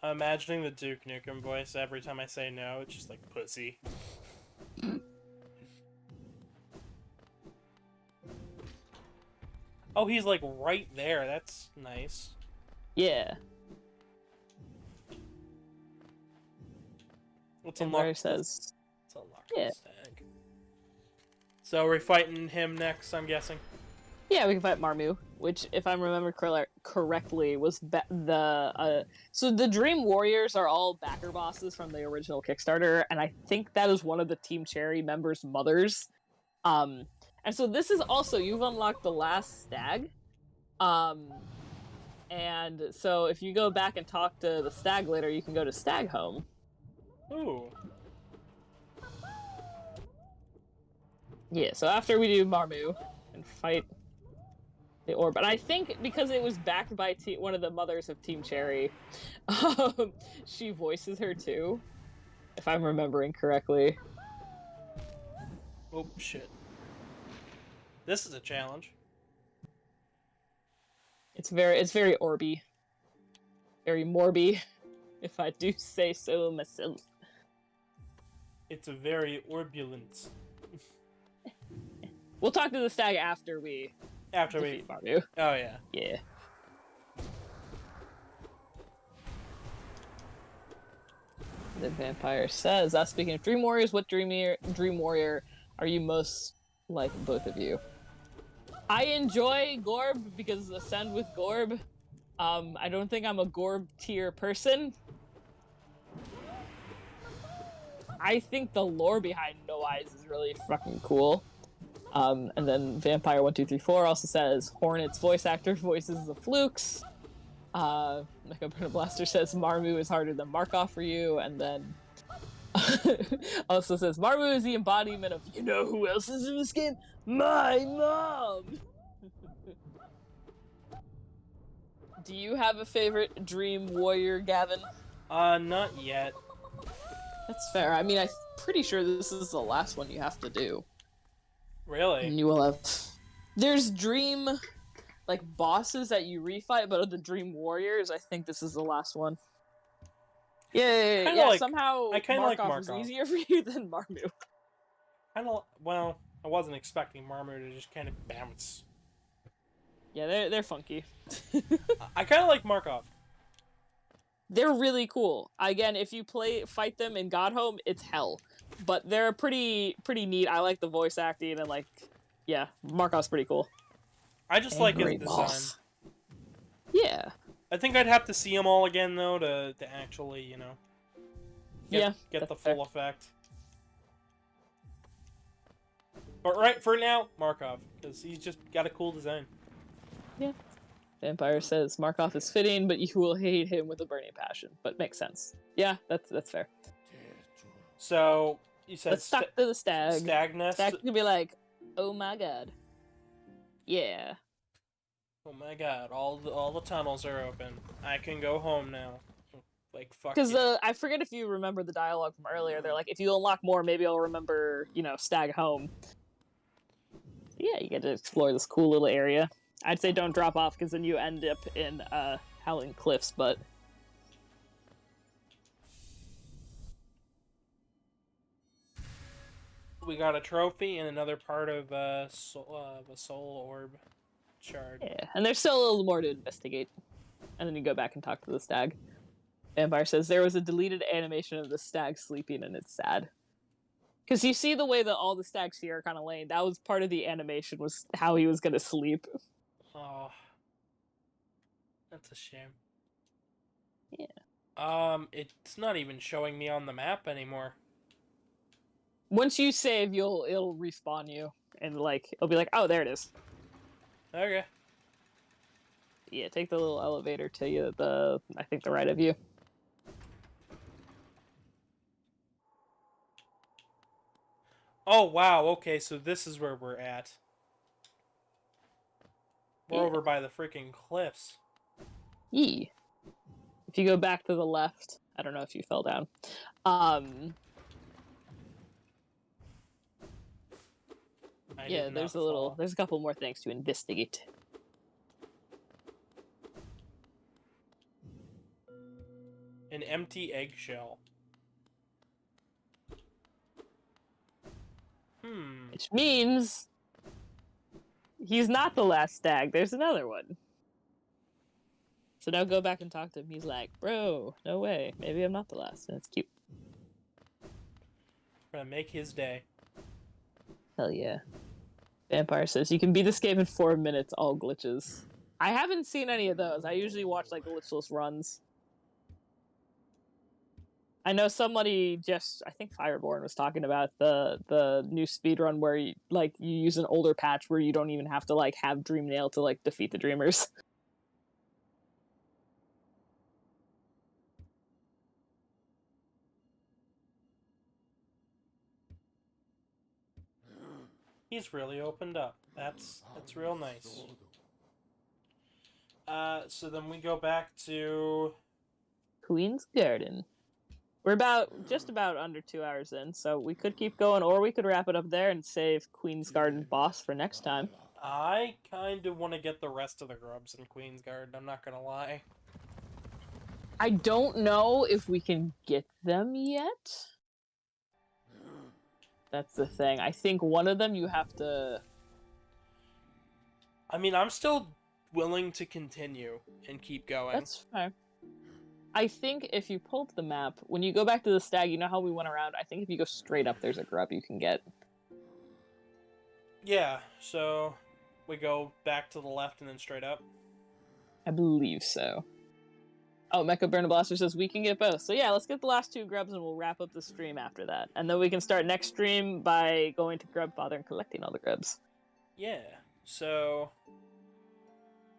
I'm imagining the Duke Nukem voice every time I say no. It's just like, pussy. Oh, he's like right there. That's nice. Yeah. Let's unlock. Let's unlock the stag. So we're fighting him next, I'm guessing. Yeah, we can fight Marmu, which, if I remember correctly, was so the Dream Warriors are all backer bosses from the original Kickstarter, and I think that is one of the Team Cherry members' mothers. And so this is also, you've unlocked the last stag. And so if you go back and talk to the stag later, you can go to Stag Home. Ooh. Yeah, so after we do Marmu and fight the orb, and I think because it was backed by one of the mothers of Team Cherry, she voices her too, if I'm remembering correctly. Oh, shit. This is a challenge. It's very orby. Very morby, if I do say so myself. It's a very orbulent. We'll talk to the stag after we defeat Marmu. Oh, yeah. Yeah. The vampire says, speaking of Dream Warriors, what Dream Warrior are you most like, both of you? I enjoy Gorb because Ascend with Gorb. I don't think I'm a Gorb tier person. I think the lore behind No Eyes is really fucking cool. And then Vampire1234 also says Hornet's voice actor voices the Flukes. Mecha Burner Blaster says Marmu is harder than Markov for you, and then also says Marmu is the embodiment of, you know who else is in this game? My mom! Do you have a favorite Dream Warrior, Gavin? Not yet. That's fair. I mean, I'm pretty sure this is the last one you have to do. Really? And you will have... There's Dream, like, bosses that you refight, but of the Dream Warriors, I think this is the last one. Yeah, somehow I kinda like Markov was easier for you than Marmu. Well, I wasn't expecting Marmu to just kind of bounce. Yeah, they're funky. I kind of like Markov. They're really cool. Again, if you fight them in Godhome, it's hell. But they're pretty neat. I like the voice acting and, like, yeah, Markov's pretty cool. I just like his design. Yeah. I think I'd have to see them all again, though, to actually, you know, get the full effect. But right for now, Markov, because he's just got a cool design. Yeah. Vampire says Markov is fitting, but you will hate him with a burning passion. But makes sense. Yeah, that's fair. So you said let's talk to the stag. Stag nest. Stag can be like, oh my god. Yeah. Oh my god! All the tunnels are open. I can go home now. Like fuck. Because I forget if you remember the dialogue from earlier. They're like, if you unlock more, maybe I'll remember, Stag Home. Yeah, you get to explore this cool little area. I'd say don't drop off because then you end up in Howling Cliffs, but... We got a trophy and another part of a soul orb shard. Yeah, and there's still a little more to investigate. And then you go back and talk to the stag. Vampire says there was a deleted animation of the stag sleeping and it's sad. Because you see the way that all the stags here are kind of laying. That was part of the animation, was how he was going to sleep. Oh, that's a shame. Yeah. It's not even showing me on the map anymore. Once you save, it'll respawn you, and like it'll be like, oh, there it is. Okay. Yeah, take the little elevator to you. I think the right of you. Oh, wow. Okay, so this is where we're at. We're Yeah. over by the freaking cliffs. Yee. If you go back to the left, I don't know if you fell down. Yeah, there's a couple more things to investigate. An empty eggshell. Which means he's not the last stag. There's another one. So now go back and talk to him. He's like, bro, no way. Maybe I'm not the last. And it's cute. We're gonna make his day. Hell yeah. Vampire says, you can beat this game in 4 minutes, all glitches. I haven't seen any of those. I usually watch, like, glitchless runs. I know somebody I think Fireborn was talking about the new speedrun where, you use an older patch where you don't even have to, like, have Dreamnail to, like, defeat the Dreamers. He's really opened up. That's real nice. So then we go back to Queen's Garden. We're just about under 2 hours in, so we could keep going, or we could wrap it up there and save Queen's Garden boss for next time. I kind of want to get the rest of the grubs in Queen's Garden, I'm not gonna lie. I don't know if we can get them yet. That's the thing. I think one of them you have to... I mean, I'm still willing to continue and keep going. That's fine. I think if you pull up the map, when you go back to the stag, you know how we went around? I think if you go straight up, there's a grub you can get. Yeah, so we go back to the left and then straight up? I believe so. Oh, Mecha Burner Blaster says we can get both. So yeah, let's get the last 2 grubs and we'll wrap up the stream after that. And then we can start next stream by going to Grubfather and collecting all the grubs. Yeah, so...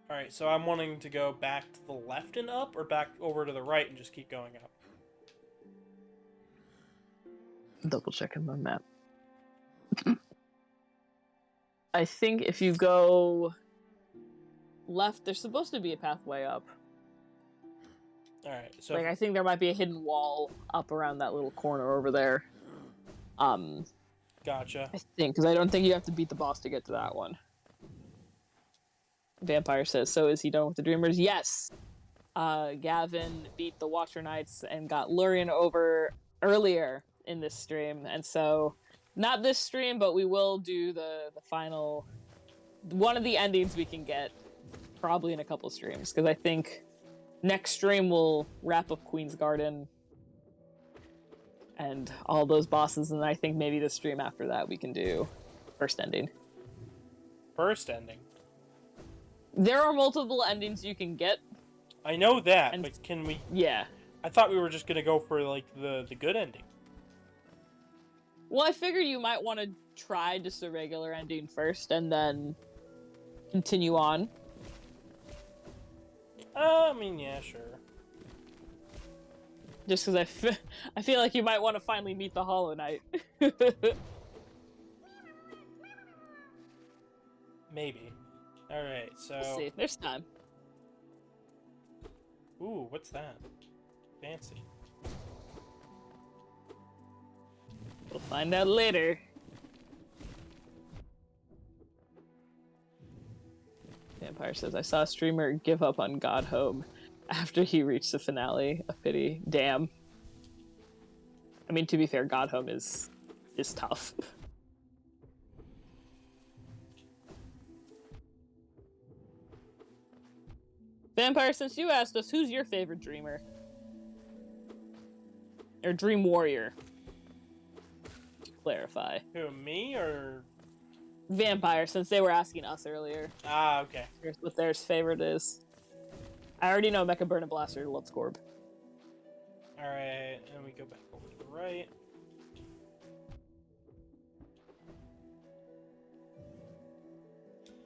Alright, so I'm wanting to go back to the left and up, or back over to the right and just keep going up? Double checking my map. I think if you go left, there's supposed to be a pathway up. Alright, so... Like, I think there might be a hidden wall up around that little corner over there. Gotcha. I think, because I don't think you have to beat the boss to get to that one. Vampire says, so is he done with the Dreamers? Yes! Gavin beat the Watcher Knights and got Lurian over earlier in this stream, and so, not this stream, but we will do the final... One of the endings we can get, probably in a couple streams, because I think next stream we'll wrap up Queen's Garden and all those bosses, and I think maybe the stream after that we can do first ending. First ending? There are multiple endings you can get. I know that, but can we... Yeah. I thought we were just gonna go for, like, the good ending. Well, I figured you might want to try just a regular ending first, and then continue on. I mean, yeah, sure. Just because I feel like you might want to finally meet the Hollow Knight. Maybe. Alright, so... We'll see. There's time. Ooh, what's that? Fancy. We'll find out later. Vampire says, I saw a streamer give up on God Home after he reached the finale. A pity. Damn. I mean, to be fair, God Home is tough. Vampire, since you asked us, who's your favorite dreamer? Or Dream Warrior? To clarify. Who, me, or... Vampire, since they were asking us earlier. Ah, okay. Here's what their favorite is. I already know Mecha Burn and Blaster loves Gorb. Alright, and we go back over to the right.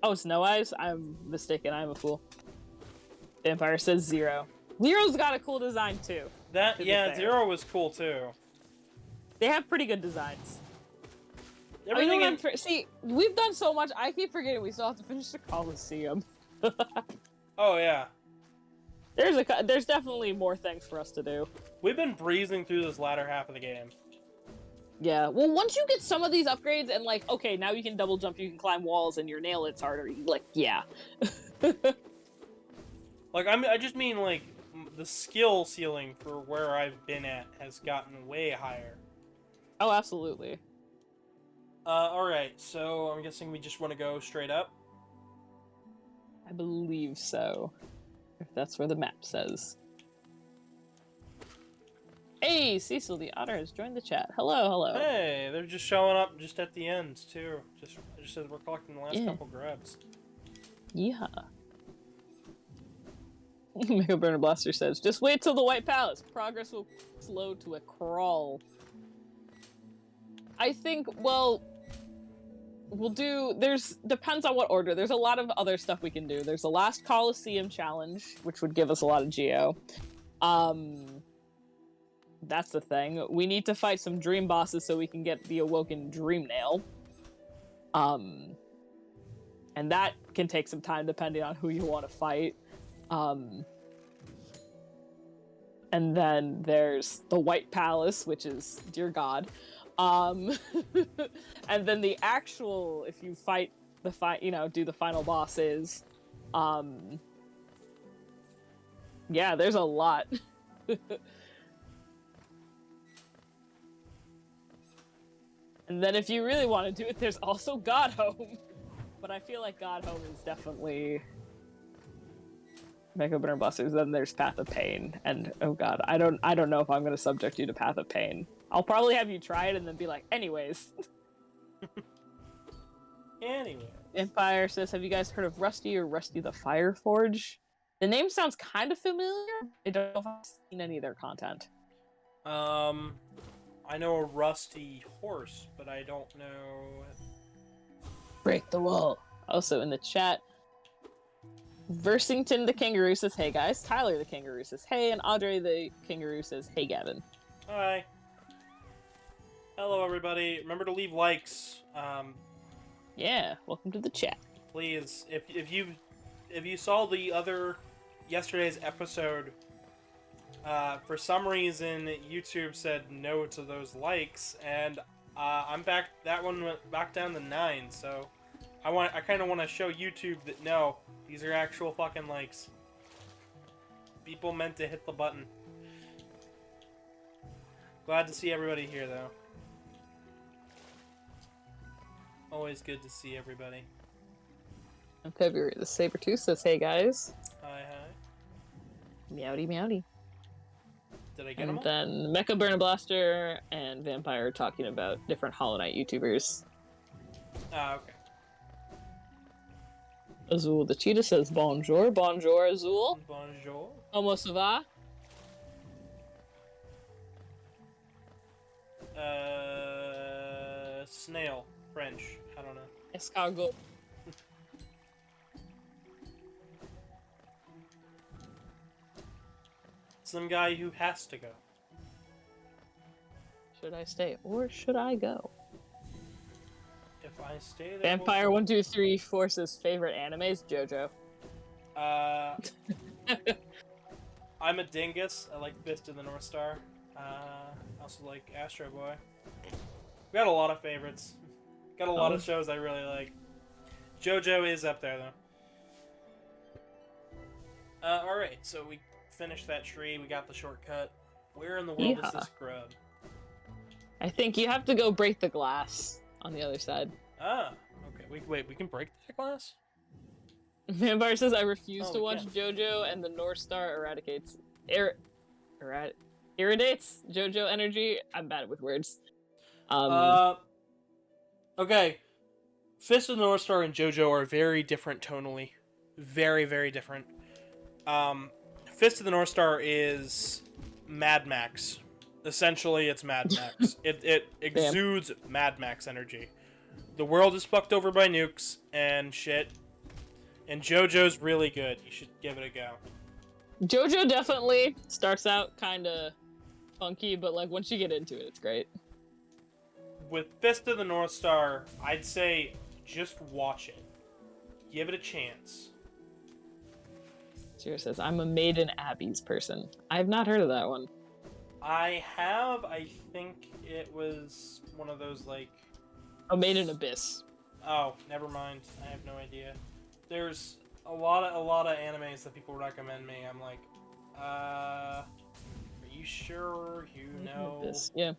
Oh, Snow Eyes? I'm mistaken, I'm a fool. Vampire says Zero. Zero's got a cool design too. That, yeah, Zero was cool too. They have pretty good designs. Everything See, we've done so much, I keep forgetting we still have to finish the Coliseum. Oh, yeah. There's definitely more things for us to do. We've been breezing through this latter half of the game. Yeah, well, once you get some of these upgrades and, like, okay, now you can double jump, you can climb walls, and your nail hits harder, like, yeah. Like, I just mean, like, the skill ceiling for where I've been at has gotten way higher. Oh, absolutely. Alright, so I'm guessing we just want to go straight up? I believe so. If that's where the map says. Hey, Cecil the Otter has joined the chat. Hello, hello. Hey, they're just showing up just at the end, too. Just as we're collecting the last couple grabs. Yeah. Mega Burner Blaster says, just wait till the White Palace. Progress will slow to a crawl. I think, well, we'll do, depends on what order. There's a lot of other stuff we can do. There's the last Coliseum challenge, which would give us a lot of Geo. That's the thing. We need to fight some dream bosses so we can get the Awoken Dream Nail. And that can take some time depending on who you want to fight. And then there's the White Palace, which is, dear God. And then the actual, if you fight the do the final bosses, yeah, there's a lot. And then if you really want to do it, there's also God Home. But I feel like God Home is definitely Mega Burner Busters. Then there's Path of Pain, and oh god, I don't know if I'm gonna subject you to Path of Pain. I'll probably have you try it and then be like, anyways. Anyway. Empire says, have you guys heard of Rusty or Rusty the Fireforge? The name sounds kind of familiar. I don't know if I've seen any of their content. I know a rusty horse, but I don't know. Break the wall. Also in the chat, Versington the Kangaroo says, hey guys. Tyler the Kangaroo says, hey. And Audrey the Kangaroo says, hey Gavin. Hi. Hello everybody. Remember to leave likes. Yeah, welcome to the chat. Please, if you saw the yesterday's episode, for some reason YouTube said no to those likes, and I'm back. That one went back down to 9. So I kind of want to show YouTube that no, these are actual fucking likes. People meant to hit the button. Glad to see everybody here though. Always good to see everybody. In February, the Sabertooth says, hey guys. Hi, hi. Meowdy, meowdy. Did I get them all? And then Mecha Burner Blaster and Vampire are talking about different Hollow Knight YouTubers. Ah, okay. Azul the Cheetah says, bonjour. Bonjour, Azul. Bonjour. Como ça va? Snail. French. I don't know. Escargot. Some guy who has to go. Should I stay or should I go? If I stay there... Vampire 123 says, favorite animes? JoJo. I'm a dingus. I like Fist of the North Star. I also like Astro Boy. We got a lot of favorites. Got a lot of shows I really like. JoJo is up there, though. Alright, so we finished that tree. We got the shortcut. Where in the world is this grub? I think you have to go break the glass on the other side. Ah, okay. Wait, we can break that glass? Vampire says, I refuse to watch JoJo, and the North Star irradiates JoJo energy. I'm bad with words. Okay. Fist of the North Star and JoJo are very different tonally. Very, very different. Fist of the North Star is Mad Max. Essentially, it's Mad Max. It exudes Mad Max energy. The world is fucked over by nukes and shit. And JoJo's really good. You should give it a go. JoJo definitely starts out kind of funky, but like once you get into it, it's great. With Fist of the North Star, I'd say just watch it. Give it a chance. Sierra says, I'm a Maiden Abby's person. I have not heard of that one. I have. I think it was one of those, like... Oh, Maiden Abyss. Oh, never mind. I have no idea. There's a lot of animes that people recommend me. I'm like, are you sure you know? Abyss. Yeah.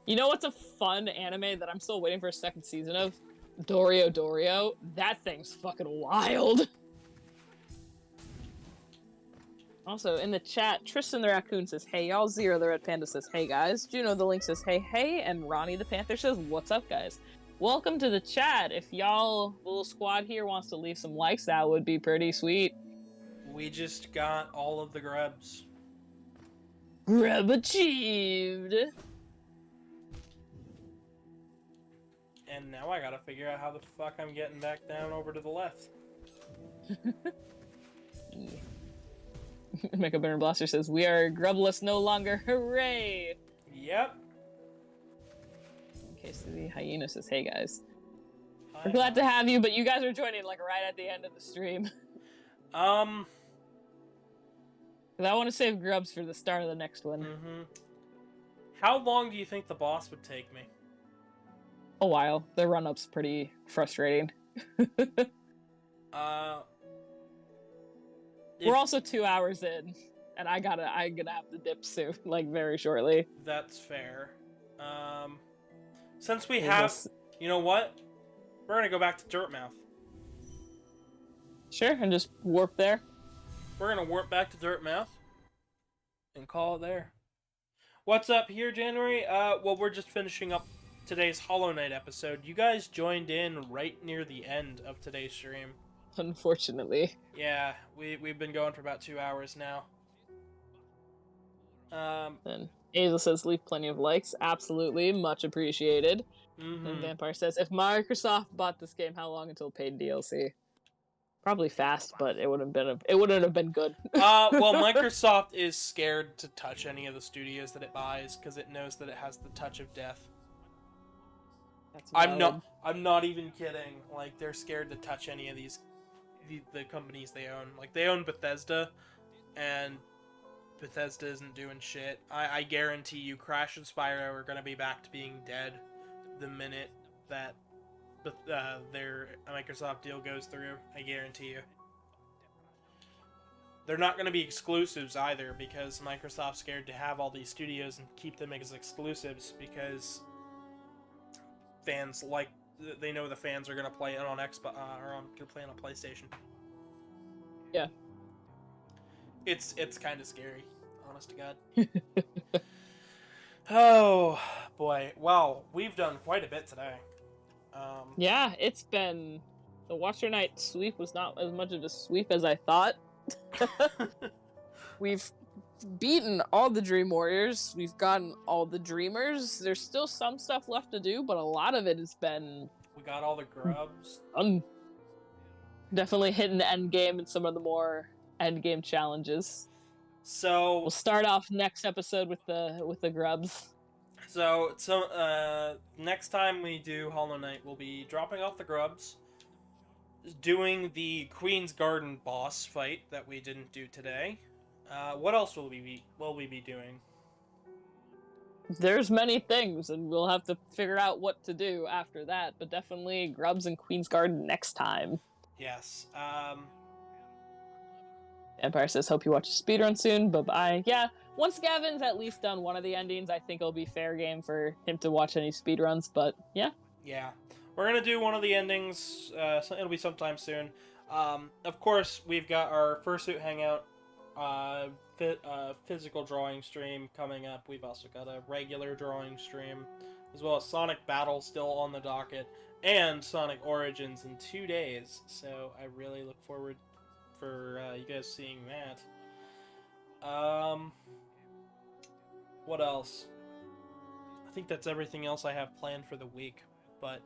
You know what's a fun anime that I'm still waiting for a second season of? Dorio Dorio. That thing's fucking wild. Also, in the chat, Tristan the Raccoon says, hey y'all, Zero the Red Panda says, hey guys, Juno the Link says, hey hey, and Ronnie the Panther says, what's up guys? Welcome to the chat. If y'all, little squad here, wants to leave some likes, that would be pretty sweet. We just got all of the grubs. Grub achieved! And now I gotta figure out how the fuck I'm getting back down over to the left. Mecha Burner Blaster says, we are grubless no longer, hooray! Yep. In case the hyena says, hey guys. Hi. We're glad to have you, but you guys are joining like right at the end of the stream. Because I want to save grubs for the start of the next one. Mm-hmm. How long do you think the boss would take me? A while. The run-up's pretty frustrating. We're also 2 hours in, and I'm gonna have to dip soon, like very shortly. That's fair. Since we have, you know what? We're gonna go back to Dirtmouth. Sure, and just warp there. We're gonna warp back to Dirtmouth and call it there. What's up here, January? Well, we're just finishing up today's Hollow Knight episode. You guys joined in right near the end of today's stream. Unfortunately. Yeah, we've been going for about 2 hours now. And Hazel says, leave plenty of likes. Absolutely, much appreciated. Mm-hmm. And Vampire says, if Microsoft bought this game, how long until paid DLC? Probably fast, but it wouldn't have been good. Well, Microsoft is scared to touch any of the studios that it buys because it knows that it has the touch of death. I'm not even kidding. Like, they're scared to touch any of the companies they own. Like, they own Bethesda, and Bethesda isn't doing shit. I guarantee you Crash and Spyro are going to be back to being dead the minute that their Microsoft deal goes through. I guarantee you. They're not going to be exclusives either, because Microsoft's scared to have all these studios and keep them as exclusives, because fans they know the fans are going to play it on Xbox or gonna play it on PlayStation. Yeah. It's kind of scary, honest to God. Oh boy. Well, we've done quite a bit today. Yeah, it's been... The Watcher Night sweep was not as much of a sweep as I thought. We've beaten all the Dream Warriors. We've gotten all the Dreamers. There's still some stuff left to do, but a lot of it has been... We got all the grubs. Definitely hitting the end game and some of the more end game challenges. So we'll start off next episode with the grubs. So next time we do Hollow Knight, we'll be dropping off the grubs, doing the Queen's Garden boss fight that we didn't do today. What else will we be doing? There's many things, and we'll have to figure out what to do after that. But definitely grubs and Queen's Garden next time. Yes. Empire says, hope you watch a speedrun soon. Bye-bye. Yeah, once Gavin's at least done one of the endings, I think it'll be fair game for him to watch any speedruns, but yeah. Yeah. We're going to do one of the endings. It'll be sometime soon. Of course, we've got our Fursuit Hangout physical drawing stream coming up. We've also got a regular drawing stream, as well as Sonic Battle still on the docket, and Sonic Origins in 2 days. So I really look forward for you guys seeing that. What else? I think that's everything else I have planned for the week, but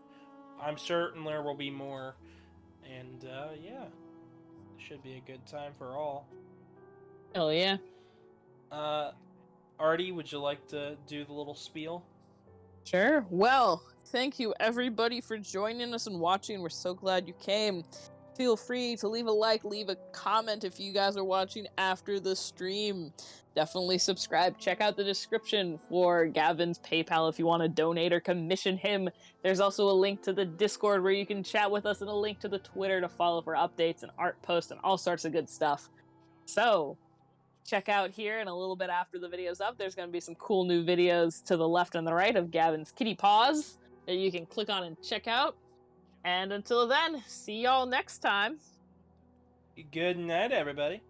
I'm certain there will be more, and yeah, should be a good time for all. Hell yeah. Artie, would you like to do the little spiel? Sure. Well, thank you everybody for joining us and watching. We're so glad you came. Feel free to leave a like, leave a comment if you guys are watching after the stream. Definitely subscribe. Check out the description for Gavin's PayPal if you want to donate or commission him. There's also a link to the Discord where you can chat with us and a link to the Twitter to follow for updates and art posts and all sorts of good stuff. So, check out here and a little bit after the video's up, there's going to be some cool new videos to the left and the right of Gavin's kitty paws that you can click on and check out. And until then, see y'all next time. Good night, everybody.